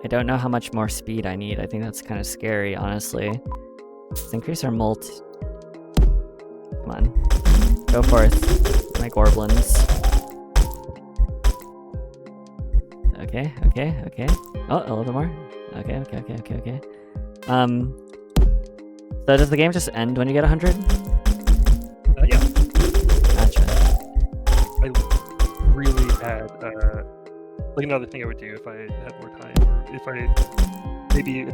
I don't know how much more speed I need. I think that's kind of scary, honestly. Let's increase our molt. Come on. Go forth, my gorblins. Okay. Oh, a little bit more. Okay. So does the game just end when you get 100? Yeah. Gotcha. I really had, like another thing I would do if I had more time, or if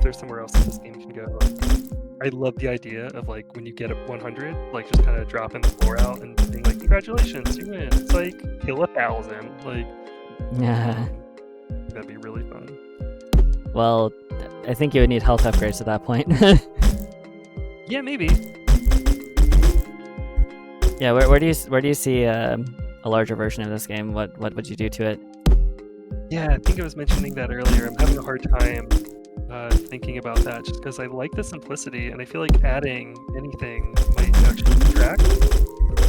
there's somewhere else that this game can go. I love the idea of like when you get up 100, like just kind of dropping the floor out and being like, congratulations, you win. It's like kill 1,000. Like, yeah. That'd be really fun. Well, I think you would need health upgrades at that point. Yeah, maybe. Yeah, where do you see a larger version of this game? What would you do to it? Yeah, I think I was mentioning that earlier. I'm having a hard time thinking about that just because I like the simplicity, and I feel like adding anything might actually distract.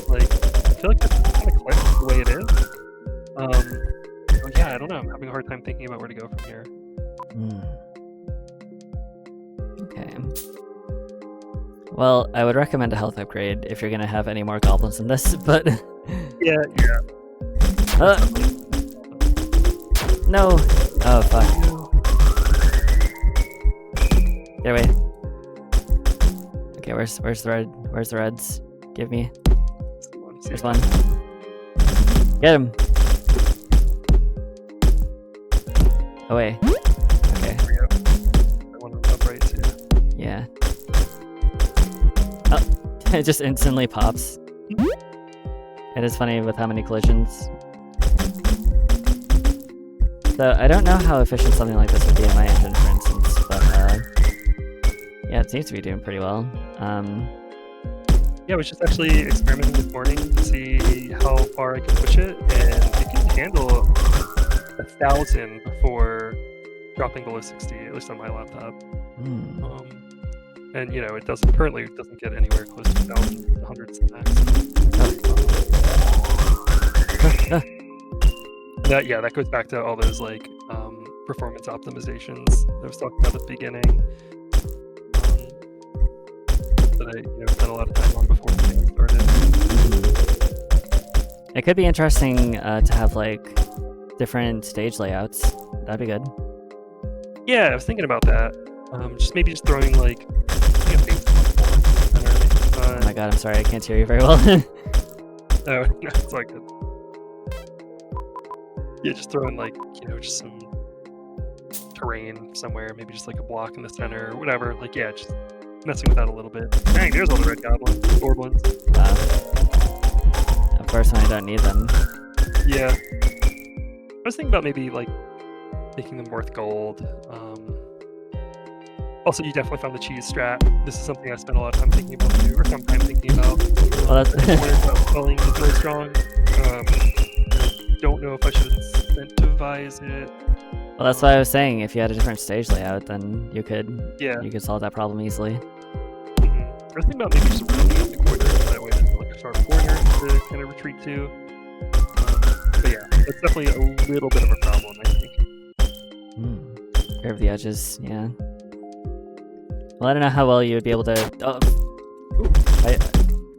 Like, I feel like that's kind of clicks the way it is. But yeah, I don't know. I'm having a hard time thinking about where to go from here. Okay. Well, I would recommend a health upgrade if you're gonna have any more goblins than this, but... Yeah. No! Oh, fuck. Get away. Okay, where's the red? Where's the reds? Give me. There's one. Get him! Away. Okay. There we go. I want to upright too. Yeah. Oh, it just instantly pops. It is funny with how many collisions. So I don't know how efficient something like this would be in my engine, for instance, but yeah, it seems to be doing pretty well. Yeah, I was just actually experimenting this morning to see how far I can push it, and it can handle 1,000 before dropping below 60, at least on my laptop. And you know, it currently doesn't get anywhere close to thousands, hundreds of max. That goes back to all those like performance optimizations I was talking about at the beginning. That I spent a lot of time on before the game started. It could be interesting to have like different stage layouts. That'd be good. Yeah, I was thinking about that. Just throwing like a base. Oh my god, I'm sorry, I can't hear you very well. Oh, no, it's all good. Yeah, just throwing like, just some terrain somewhere, maybe just like a block in the center or whatever. Like, yeah, just messing with that a little bit. Dang, there's all the red goblins, gorblins. Of course, when I don't need them. Yeah. I was thinking about maybe like making them worth gold. Also, you definitely found the cheese strat. This is something I spent a lot of time thinking about too, or some time thinking about. Well, that's spelling is really strong. Don't know if I should incentivize it. Well, that's why I was saying if you had a different stage layout, then you could solve that problem easily. I was thinking about maybe just rounding up the corners, that way there's like a sharp corner to kind of retreat to. But yeah, it's definitely a little bit of a problem, I think. Curve the edges, yeah. Well, I don't know how well you would be able to.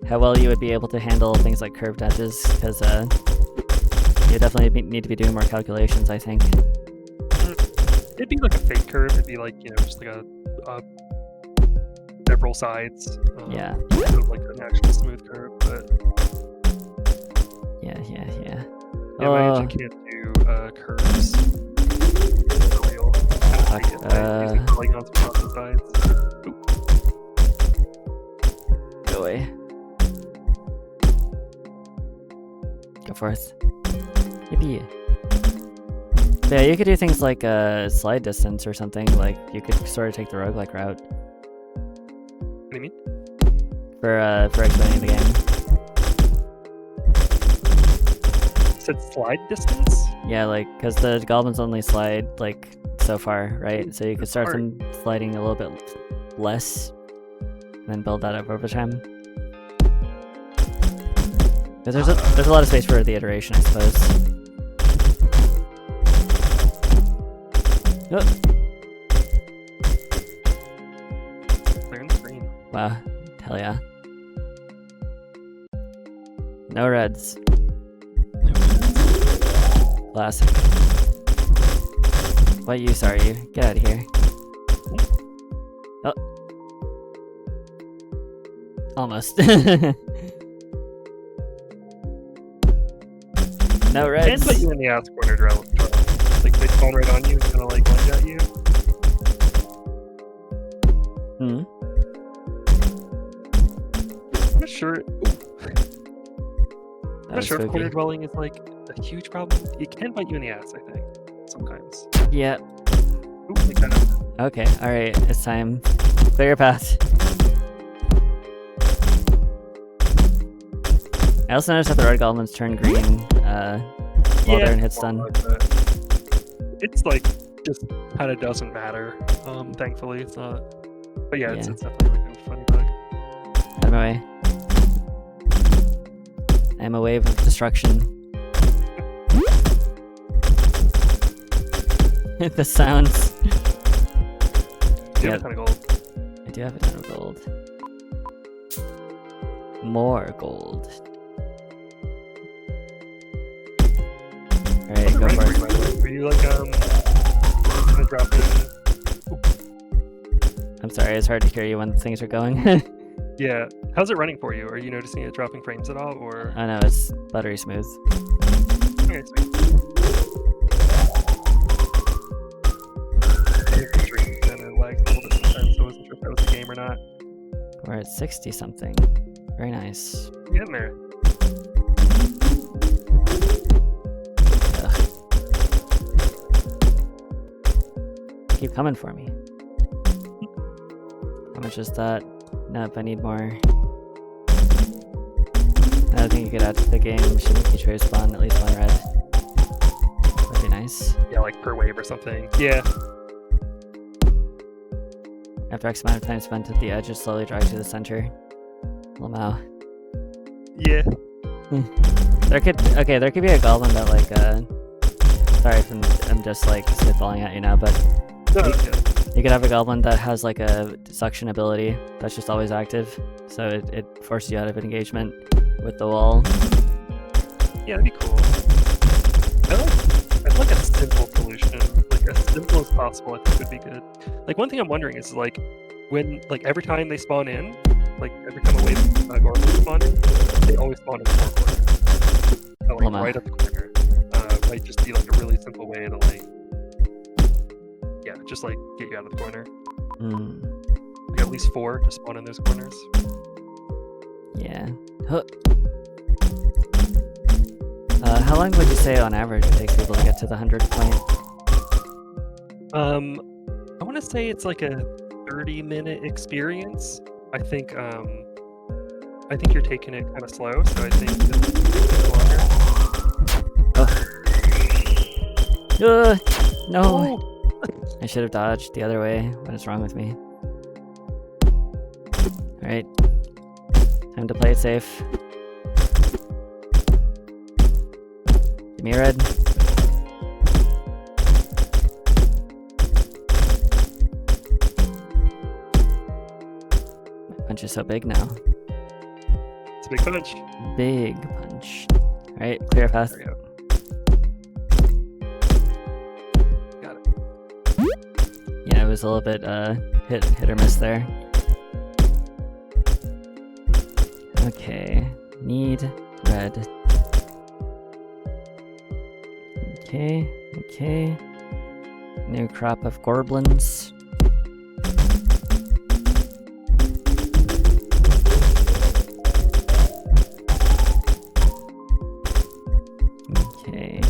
How well you would be able to handle things like curved edges, because you definitely need to be doing more calculations, I think. It'd be like a fake curve. It'd be like just like a several sides. Yeah. Instead of like an actual smooth curve, but. Yeah. Yeah, I actually can't do curves. For real. Using polygons across the sides. Go away. Go forth. Yippee. But yeah, you could do things like slide distance or something. Like you could sort of take the roguelike route. What do you mean? For expanding the game. You said slide distance? Yeah, like because the goblins only slide like so far, right? So you could start them sliding a little bit less, and then build that up over time. Because there's a lot of space for the iteration, I suppose. Oh. Clearing the screen. Wow, hell yeah. No reds. Classic. What use are you? Get out of here. Oh. Almost. No reds. Can't put you in the ass corner, Drell. Like they spawn right on you and kind of like lunge at you. I'm not sure. I'm not sure if corner dwelling is like a huge problem. It can bite you in the ass, I think, sometimes. Yeah. Ooh, like that. Okay, alright, it's time. Clear your path. I also noticed that the red goblins turn green while they're in hit stun. It's like just kind of doesn't matter. Thankfully, it's not. But yeah, it's definitely like a funny bug. Out of my way. I'm a wave of destruction. The sounds. Do you have a ton of gold? I do have a ton of gold. More gold. Alright, go for it. Were you like gonna drop it? I'm sorry, it's hard to hear you when things are going. Yeah. How's it running for you? Are you noticing it dropping frames at all, or? Oh no, it's buttery smooth. Okay, sweet. The stream kind of lags a little bit sometimes, so I wasn't sure if that was a game or not. We're at 60 something. Very nice. Getting there. Keep coming for me. How much is that? Nope, I need more. I think you could add to the game. Shouldn't each wave spawn at least one red. That'd be nice. Yeah, like per wave or something. Yeah. After X amount of time spent at the edge, it slowly drives to the center. Lamau. Yeah. There could be a goblin that like sorry if I'm just like spitballing at you now, but you could have a goblin that has like a suction ability that's just always active, so it forces you out of engagement with the wall. Yeah, that'd be cool. I'd like a simple solution, like as simple as possible. I think would be good. Like one thing I'm wondering is like when every time they spawn in, like every time a wave gorblins spawn in, they always spawn in the far corner. So, like right at the corner. Might just be like a really simple way to like, yeah, just like get you out of the corner. We got at least 4 to spawn in those corners. Yeah. How long would you say on average it takes people to get to the 100 point? I want to say it's like a 30-minute experience. I think you're taking it kind of slow, so I think it's longer. No! I should have dodged the other way. What is wrong with me? Alright. Time to play it safe. Give me a red. My punch is so big now. It's a big punch. Big punch. Alright, clear path. There we go. Got it. Yeah, it was a little bit hit or miss there. Okay, need red. Okay. New crop of gorblins. Okay.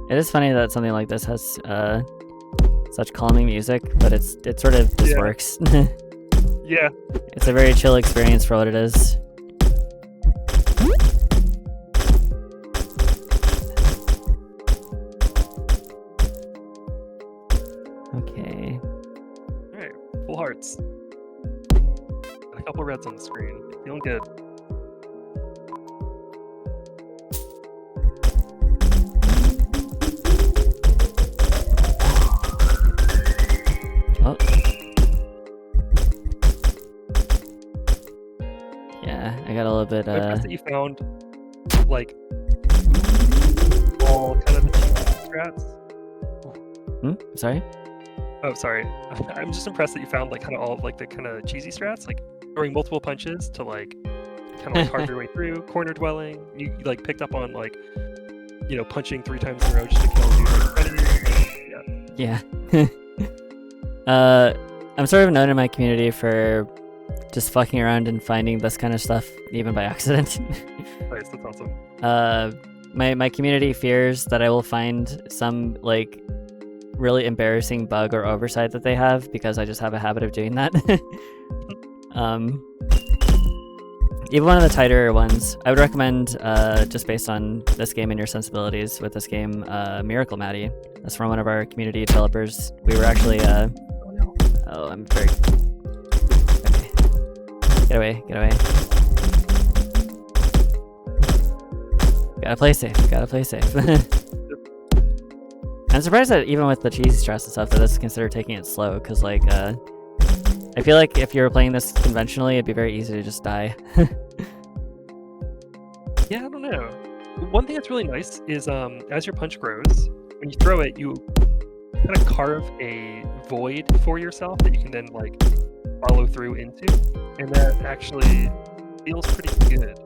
It is funny that something like this has such calming music, but it sort of just works. Yeah. It's a very chill experience for what it is. Okay. Alright, full hearts. Got a couple reds on the screen. Feeling good. Oh. Yeah, I got a little bit I'm impressed that you found like all kind of the cheesy strats. Sorry? Oh, sorry. I'm just impressed that you found like kind of all of like the kind of cheesy strats, like throwing multiple punches to like kind of like hard your way through, corner dwelling. You like picked up on like, you know, punching 3 times in a row just to kill a dude right in front of you. Yeah. I'm sort of known in my community for just fucking around and finding this kind of stuff, even by accident. Nice, that's awesome. My community fears that I will find some like really embarrassing bug or oversight that they have because I just have a habit of doing that. Even one of the tighter ones, I would recommend, just based on this game and your sensibilities with this game, Miracle Maddie. That's from one of our community developers. We were actually, oh, I'm very... Okay. Get away. Gotta play safe. I'm surprised that even with the cheesy stress and stuff that this is considered taking it slow, because like, I feel like if you were playing this conventionally, it'd be very easy to just die. Yeah, I don't know. One thing that's really nice is as your punch grows, when you throw it, you kind of carve a void for yourself that you can then like follow through into, and that actually feels pretty good.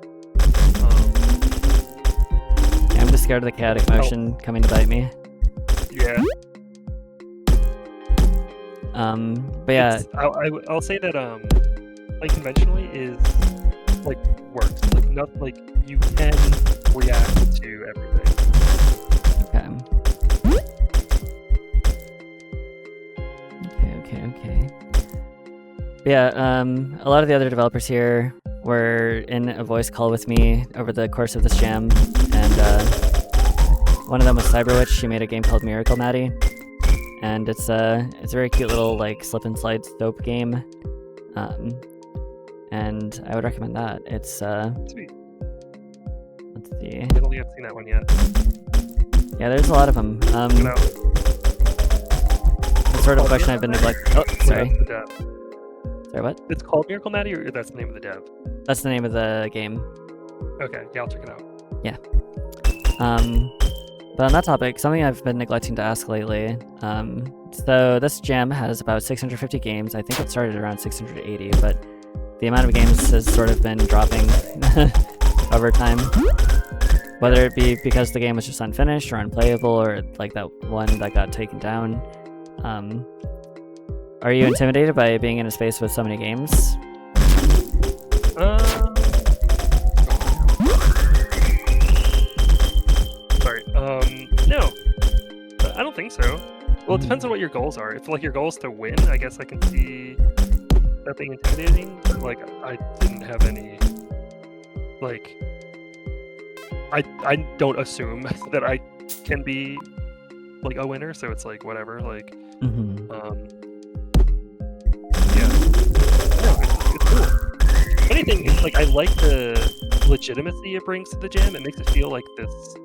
Yeah, I'm just scared of the chaotic motion coming to bite me. Yeah. But yeah, I'll say that playing conventionally is like works. Like not like you can react to everything. Okay. But yeah, a lot of the other developers here were in a voice call with me over the course of this jam, and one of them was Cyberwitch. She made a game called Miracle Maddie, and it's a very cute little like slip and slide soap game, and I would recommend that. It's Sweet. Let's see. I don't think I've seen that one yet. Yeah, there's a lot of them. The sort of question I've been neglecting. Oh, sorry. Sorry, what? It's called Miracle Maddie, or that's the name of the dev? That's the name of the game. Okay, yeah, I'll check it out. Yeah. But on that topic, something I've been neglecting to ask lately. So this jam has about 650 games. I think it started around 680, but the amount of games has sort of been dropping over time. Whether it be because the game was just unfinished or unplayable, or like that one that got taken down. Are you intimidated by being in a space with so many games? Sorry. No. I don't think so. Well, it depends on what your goals are. If like your goal is to win, I guess I can see that being intimidating. But like, I didn't have any. Like, I don't assume that I can be like a winner, so it's like whatever. Like, yeah. No, it's cool. Anything, it's like I like the legitimacy it brings to the jam. It makes it feel like this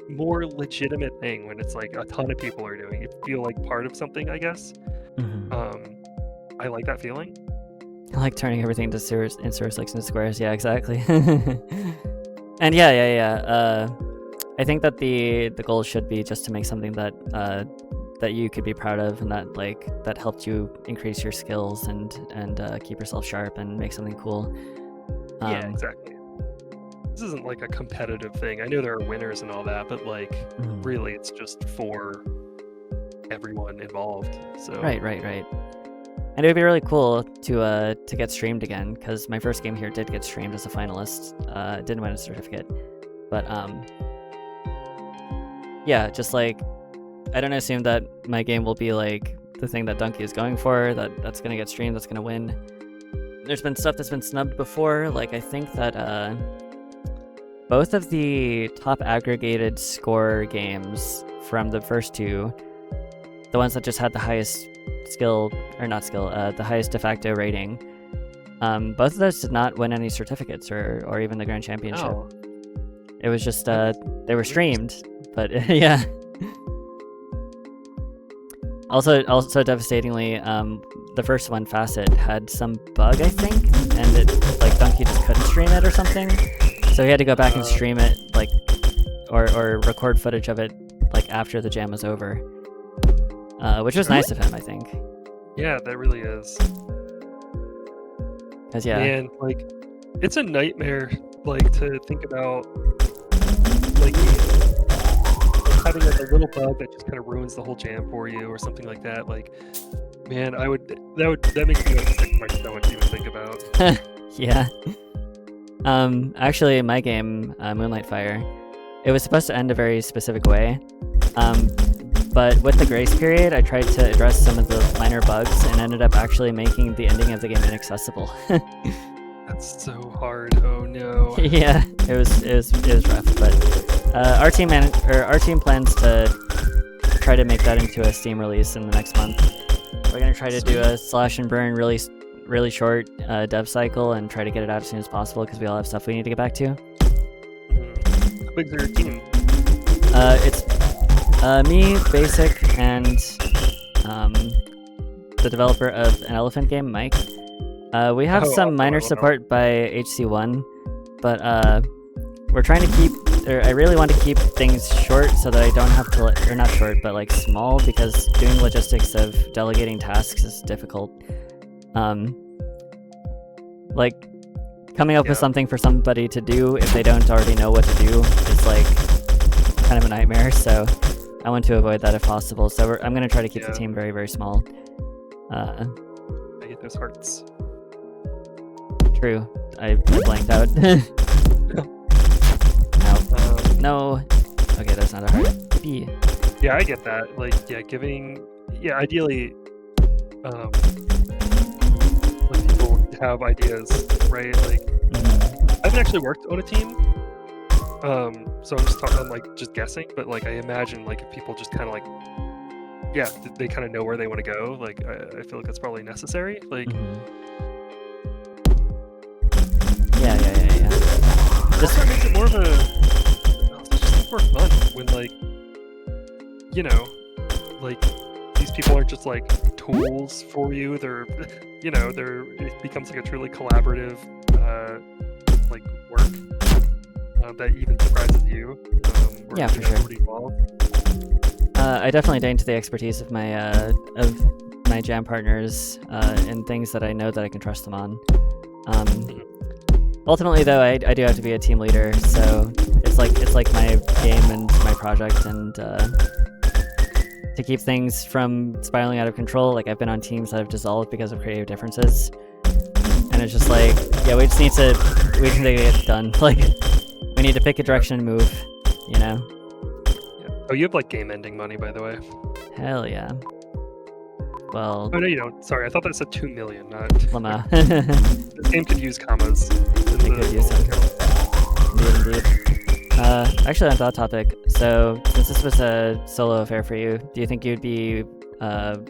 more legitimate thing when it's like a ton of people are doing it. Feel like part of something, I guess. I like that feeling. I like turning everything into slicks and squares. Yeah, exactly. And yeah. I think that the goal should be just to make something that that you could be proud of, and that helped you increase your skills and keep yourself sharp and make something cool. Yeah, exactly. This isn't like a competitive thing. I know there are winners and all that, but like really it's just for everyone involved. So Right. And it would be really cool to get streamed again, because my first game here did get streamed as a finalist. Didn't win a certificate, but yeah, just like I don't assume that my game will be like the thing that Donkey is going for. That's gonna get streamed. That's gonna win. There's been stuff that's been snubbed before. Like I think that both of the top aggregated score games from the first two, the ones that just had the highest the highest de facto rating, both of those did not win any certificates or even the grand championship. Oh. It was just they were streamed, but yeah. Also devastatingly, the first one, Facet, had some bug, I think, and it like Donkey just couldn't stream it or something, so he had to go back and stream it like or record footage of it like after the jam was over, which was nice of him, I think. Yeah, that really is. Cause yeah, man, like it's a nightmare like to think about like having like a little bug that just kind of ruins the whole jam for you or something like that. Like, man, that makes me like sick to my stomach to even think about. Yeah. Actually, my game, Moonlight Fire, it was supposed to end a very specific way. But with the grace period, I tried to address some of the minor bugs and ended up actually making the ending of the game inaccessible. That's so hard. Oh no. Yeah, it was rough, but our team plans to try to make that into a Steam release in the next month. We're gonna try to do a slash and burn really short dev cycle and try to get it out as soon as possible, because we all have stuff we need to get back to. How big's your team? It's me, Basic, and the developer of an elephant game, Mike. We have some minor support by HC1, but we're trying to keep, I really want to keep things short so that I don't have to, or not short, but like small, because doing logistics of delegating tasks is difficult. Like coming up with something for somebody to do if they don't already know what to do is like kind of a nightmare, so I want to avoid that if possible. So I'm going to try to keep the team very, very small. I get those hearts. True. I blanked out. No. Okay, there's another heart. B. Yeah, I get that. Like, ideally, when people have ideas, right? Like, I haven't actually worked on a team, So I'm just talking, I'm like just guessing, but like I imagine like if people just kind of like, yeah, they kind of know where they want to go. Like I feel like that's probably necessary. Like, yeah. Just that makes it more of a, it's just more fun when like, you know, like these people aren't just like tools for you. They're, you know, it becomes like a truly collaborative, like work that even surprises you. Yeah, for sure. I definitely dig into the expertise of my jam partners in things that I know that I can trust them on. Ultimately, though, I do have to be a team leader, so it's like my game and my project, and to keep things from spiraling out of control. Like I've been on teams that have dissolved because of creative differences, and it's just like, yeah, we just need to get it done. Like we need to pick a direction and move, you know. Yeah. Oh, you have like game ending money, by the way. Hell yeah. Well. Oh no, you don't. Sorry, I thought that said 2 million, not. Lama. This game could use commas. It could use them. Indeed. Actually, on that topic, so since this was a solo affair for you, do you think you'd be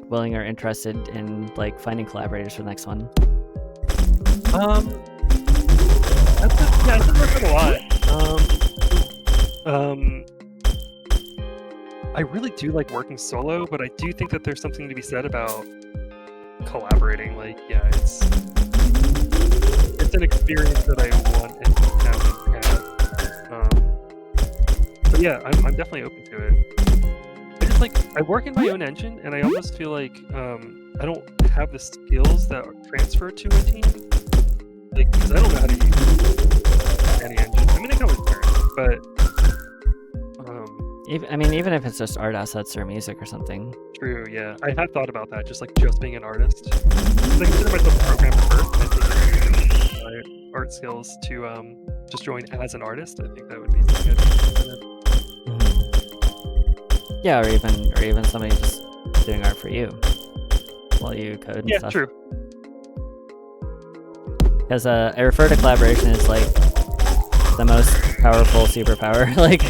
willing or interested in like finding collaborators for the next one? Yeah, I think that's a lot. I really do like working solo, but I do think that there's something to be said about collaborating. Like, yeah, it's an experience that I want and have. But yeah, I'm definitely open to it. I just like, I work in my own engine, and I almost feel like I don't have the skills that are transferred to a team. Like, because I don't know how to use any engine. I mean, I can always learn, but even if it's just art assets or music or something. True, yeah. I had thought about that, just being an artist. I consider myself a programmer first. I think I use my art skills to just join as an artist. I think that would be good. Yeah, or even somebody just doing art for you while you code and stuff. Yeah, true. Because I refer to collaboration as like the most powerful superpower. Like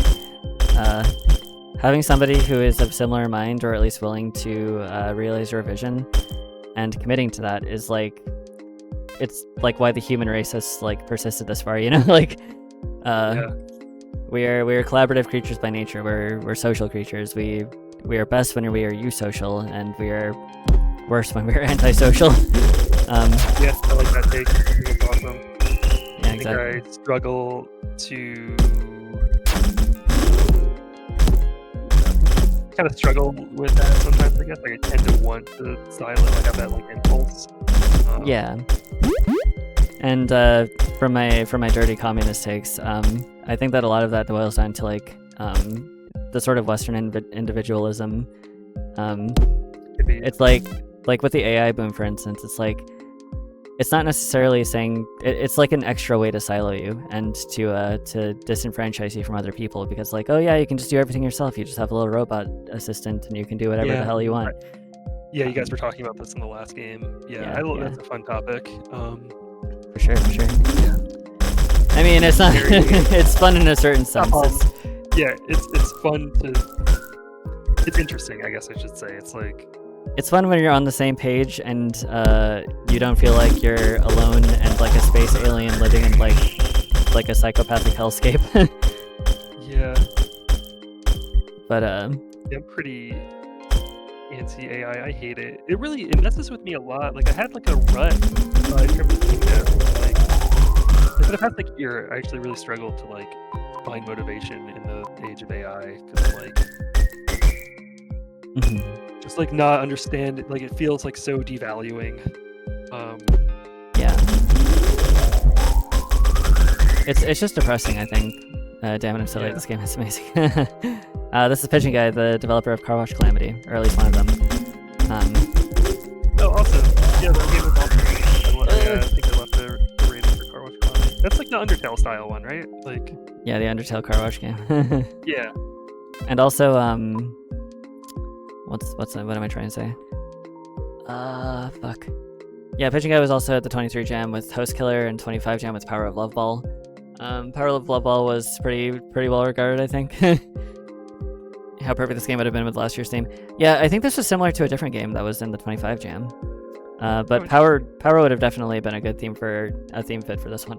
having somebody who is of similar mind, or at least willing to realize your vision, and committing to that is like, it's like why the human race has like persisted this far. You know, like we are collaborative creatures by nature. We're social creatures. We are best when we are eusocial, and we are worse when we are antisocial. Yes, I like that take. I think it's awesome. Yeah, exactly. I struggle to kind of struggle with that sometimes. I guess like I tend to want to silent. I have that like impulse. Yeah. And from my dirty communist takes, I think that a lot of that boils down to like the sort of Western individualism. It's like with the AI boom, for instance. It's like, it's not necessarily saying it's like an extra way to silo you and to disenfranchise you from other people, because like, oh yeah, you can just do everything yourself. You just have a little robot assistant and you can do whatever the hell you want. Right. Yeah, you guys were talking about this in the last game. Yeah. That's a fun topic. For sure. Yeah. I mean, it's not. It's fun in a certain sense. It's fun to. It's interesting, I guess I should say. It's like. It's fun when you're on the same page and you don't feel like you're alone and like a space alien living in like a psychopathic hellscape. Yeah. But I'm pretty anti-AI. I hate it. It messes with me a lot. Like I had like a rut in terms of teamness. Like for the past like year, I actually really struggled to like find motivation in the age of AI, because like. Just like not understand it, like it feels like so devaluing. Yeah. It's just depressing, I think. Damn it, I'm so late. This game is amazing. This is Pigeon Guy, the developer of Car Wash Calamity, or at least one of them. Oh, awesome. Yeah, that game was awesome. I think I left the rating for Car Wash Calamity. That's like the Undertale style one, right? Like. Yeah, the Undertale Car Wash game. Yeah. And also, what am I trying to say? Fuck. Yeah, Pigeon Guy was also at the 23 Jam with Host Killer and 25 Jam with Power of Love Ball. Power of Love Ball was pretty well regarded, I think. How perfect this game would have been with last year's theme. Yeah, I think this was similar to a different game that was in the 25 Jam. But Power would have definitely been a good theme for a theme fit for this one.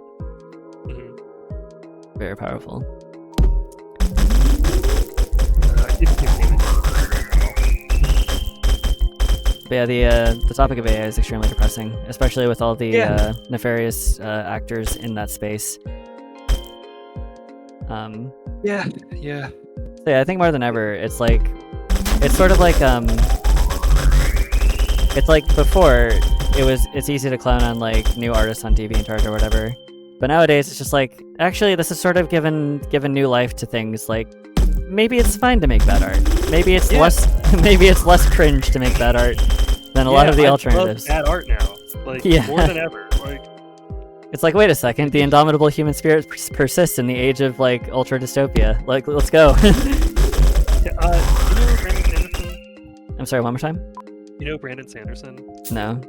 Mm-hmm. Very powerful. But yeah, the topic of AI is extremely depressing, especially with all the nefarious actors in that space. Yeah. So yeah, I think more than ever, it's sort of like it's like before it's easy to clown on like new artists on DeviantArt or whatever, but nowadays it's just like, actually this is sort of given new life to things. Like, maybe it's fine to make bad art. Maybe it's less cringe to make bad art than a lot of the alternatives. I love bad art now, like more than ever. Like, it's like, wait a second, the indomitable human spirit persists in the age of like ultra dystopia. Like, let's go. You know Brandon Sanderson? I'm sorry, one more time. You know Brandon Sanderson? No.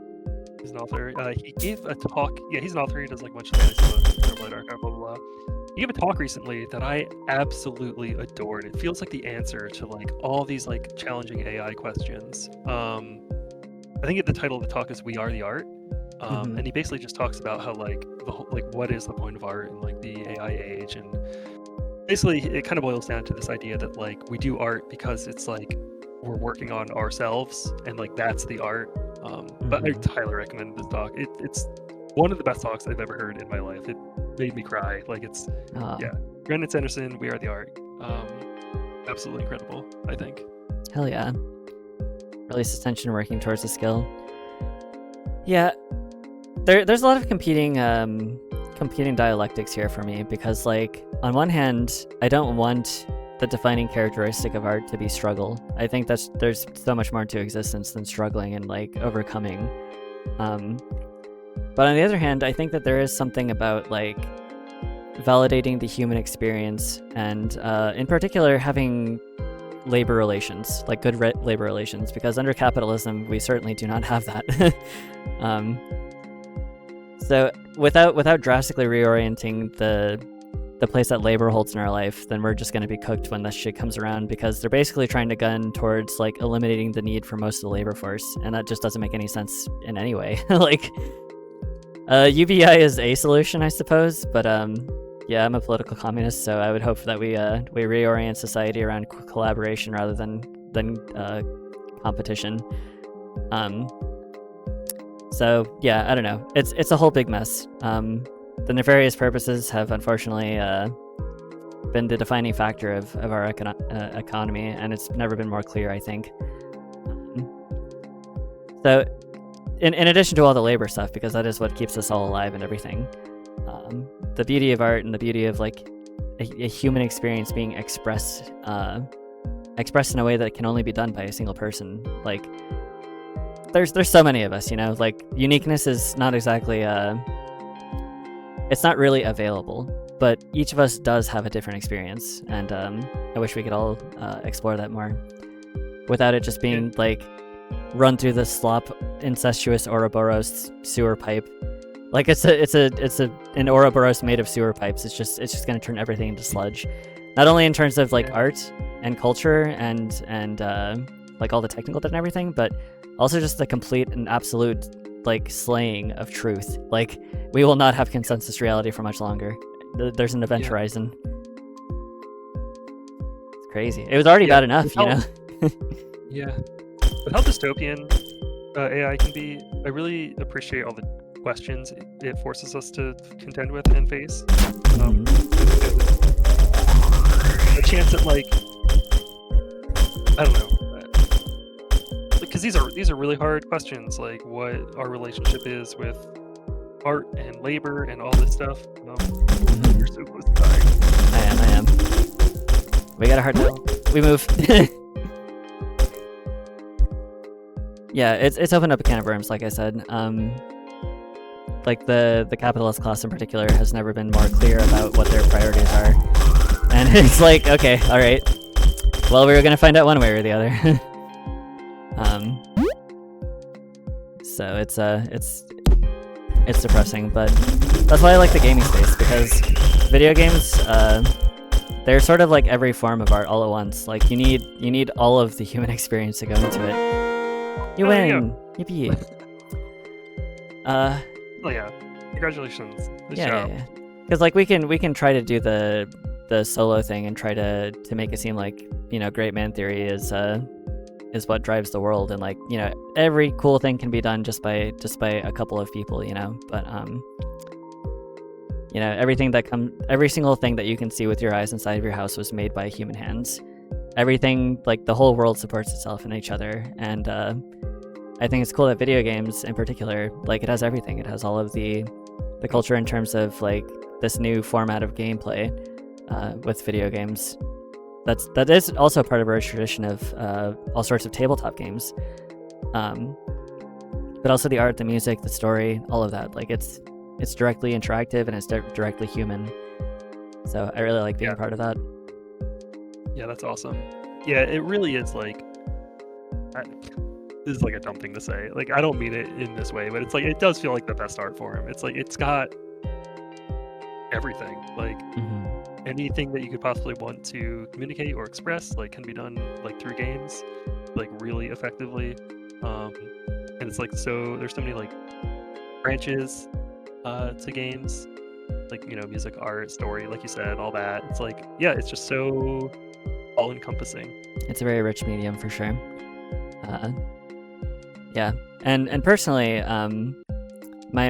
He's an author. He gave a talk. Yeah, he's an author. He does like a bunch of fantasy books, archive, blah blah blah. He gave a talk recently that I absolutely adored. It feels like the answer to like all these like challenging AI questions. I think the title of the talk is "We Are the Art," and he basically just talks about how like the whole, like what is the point of art in like the AI age, and basically it kind of boils down to this idea that like we do art because it's like we're working on ourselves, and like that's the art. But I highly recommend this talk. It's one of the best talks I've ever heard in my life. It made me cry. Like, it's Brandon Sanderson, We Are the Art. Absolutely incredible, I think. Hell yeah. Releases tension working towards the skill. Yeah, there's a lot of competing dialectics here for me, because like on one hand I don't want the defining characteristic of art to be struggle. I think there's so much more to existence than struggling and like overcoming. But on the other hand, I think that there is something about like validating the human experience, and in particular having labor relations, like good labor relations, because under capitalism we certainly do not have that. So without drastically reorienting the place that labor holds in our life, then we're just going to be cooked when that shit comes around, because they're basically trying to gun towards like eliminating the need for most of the labor force, and that just doesn't make any sense in any way. Like, UBI is a solution, I suppose, but yeah, I'm a political communist, so I would hope that we reorient society around collaboration rather than competition. So yeah, I don't know. It's a whole big mess. The nefarious purposes have unfortunately been the defining factor of our economy, and it's never been more clear, I think. So in addition to all the labor stuff, because that is what keeps us all alive and everything, the beauty of art and the beauty of like a human experience being expressed in a way that can only be done by a single person. Like, there's so many of us, you know, like uniqueness is not exactly it's not really available, but each of us does have a different experience, and I wish we could all explore that more without it just being like run through the slop incestuous Ouroboros sewer pipe. Like, it's an Ouroboros made of sewer pipes. It's just gonna turn everything into sludge, not only in terms of like art and culture and like all the technical bit and everything, but also just the complete and absolute like slaying of truth. Like, we will not have consensus reality for much longer. There's an event horizon. It's crazy. It was already bad enough, you know. Yeah. But how dystopian AI can be, I really appreciate all the questions it forces us to contend with and face. A chance at like, I don't know, because these are really hard questions, like what our relationship is with art and labor and all this stuff. You're so close to dying. I am. We got a hard time. We move. Yeah, it's opened up a can of worms, like I said. Like the capitalist class in particular has never been more clear about what their priorities are, and it's like, okay, all right. Well, we were gonna find out one way or the other. So it's depressing, but that's why I like the gaming space, because video games, they're sort of like every form of art all at once. Like you need all of the human experience to go into it. You win! Yippee! Oh yeah, congratulations. Good job. Yeah. Because like we can try to do the solo thing and try to make it seem like, you know, great man theory is what drives the world, and like, you know, every cool thing can be done just by a couple of people, you know. But you know, every single thing that you can see with your eyes inside of your house was made by human hands. Everything, like the whole world supports itself and each other, and I think it's cool that video games in particular, like it has everything. It has all of the culture in terms of like this new format of gameplay with video games. That is also part of our tradition of all sorts of tabletop games, but also the art, the music, the story, all of that. Like it's directly interactive and it's directly human. So I really like being a part of that. Yeah, that's awesome. Yeah, it really is like. This is like a dumb thing to say. Like, I don't mean it in this way, but it's like, it does feel like the best art form. It's like, it's got everything. Like, anything that you could possibly want to communicate or express, like, can be done, like, through games, like, really effectively. And it's like, so, there's so many, like, branches to games. Like, you know, music, art, story, like you said, all that. It's like, yeah, it's just so all-encompassing. It's a very rich medium for sure. Yeah, and personally, my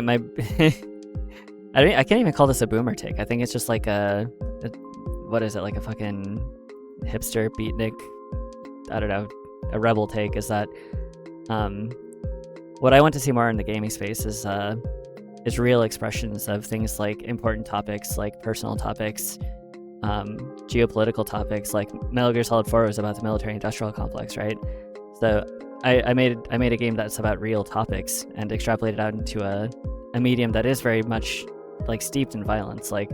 I can't even call this a boomer take. I think it's just like what is it, like a fucking hipster beatnik? I don't know, a rebel take. Is that what I want to see more in the gaming space is real expressions of things like important topics, like personal topics, geopolitical topics. Like Metal Gear Solid 4 was about the military-industrial complex, right? So I made a game that's about real topics and extrapolated out into a medium that is very much like steeped in violence. Like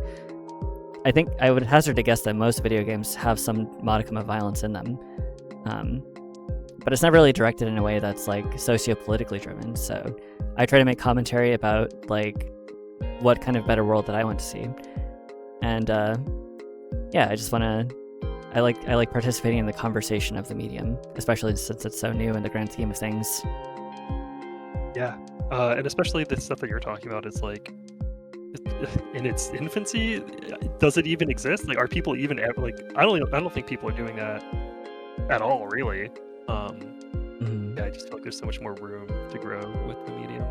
I think I would hazard to guess that most video games have some modicum of violence in them, but it's never really directed in a way that's like socio-politically driven. So I try to make commentary about like what kind of better world that I want to see, and yeah, I just want to. I like participating in the conversation of the medium, especially since it's so new in the grand scheme of things. Yeah, and especially the stuff that you're talking about is like in its infancy. Does it even exist? Like, are people even like? I don't think people are doing that at all, really. Yeah, I just feel like there's so much more room to grow with the medium.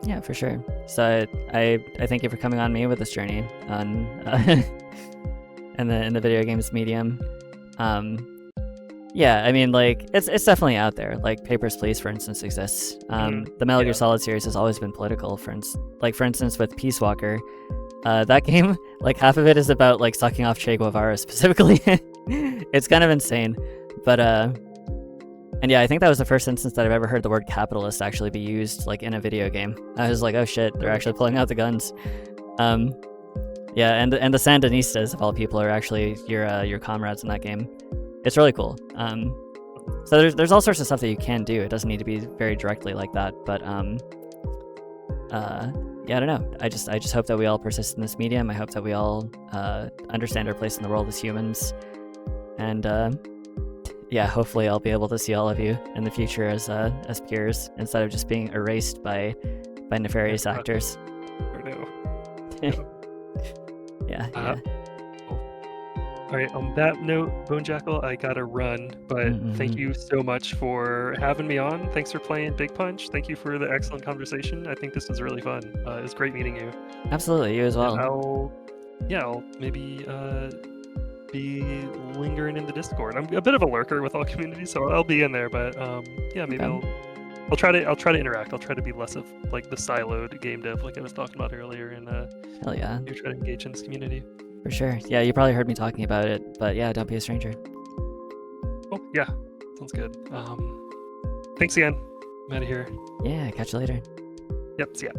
Yeah, for sure. So I thank you for coming on me with this journey on in the video games medium. Yeah, I mean, like it's definitely out there. Like Papers, Please, for instance, exists. The Metal Gear Solid series has always been political. For instance, with Peace Walker, that game, like half of it is about like sucking off Che Guevara specifically. It's kind of insane, but and yeah, I think that was the first instance that I've ever heard the word capitalist actually be used like in a video game. I was like, oh shit, they're actually pulling out the guns. Yeah, and the Sandinistas of all people are actually your comrades in that game. It's really cool. So there's all sorts of stuff that you can do. It doesn't need to be very directly like that, but yeah, I don't know. I just hope that we all persist in this medium. I hope that we all understand our place in the world as humans, and yeah, hopefully I'll be able to see all of you in the future as peers instead of just being erased by nefarious actors. Or no. Yeah. All right, on that note, Bone Jackal, I gotta run, but thank you so much for having me on. Thanks for playing Big Punch. Thank you for the excellent conversation. I think this was really fun. It was great meeting you. Absolutely, you as well. And I'll maybe be lingering in the Discord. I'm a bit of a lurker with all communities, so I'll be in there. But yeah, maybe I'll try to interact. I'll try to be less of like the siloed game dev like I was talking about earlier, and hell yeah, you try to engage in this community. For sure. Yeah, you probably heard me talking about it, but yeah, don't be a stranger. Oh yeah, sounds good. Thanks again. I'm out of here. Yeah, catch you later. Yep. See ya.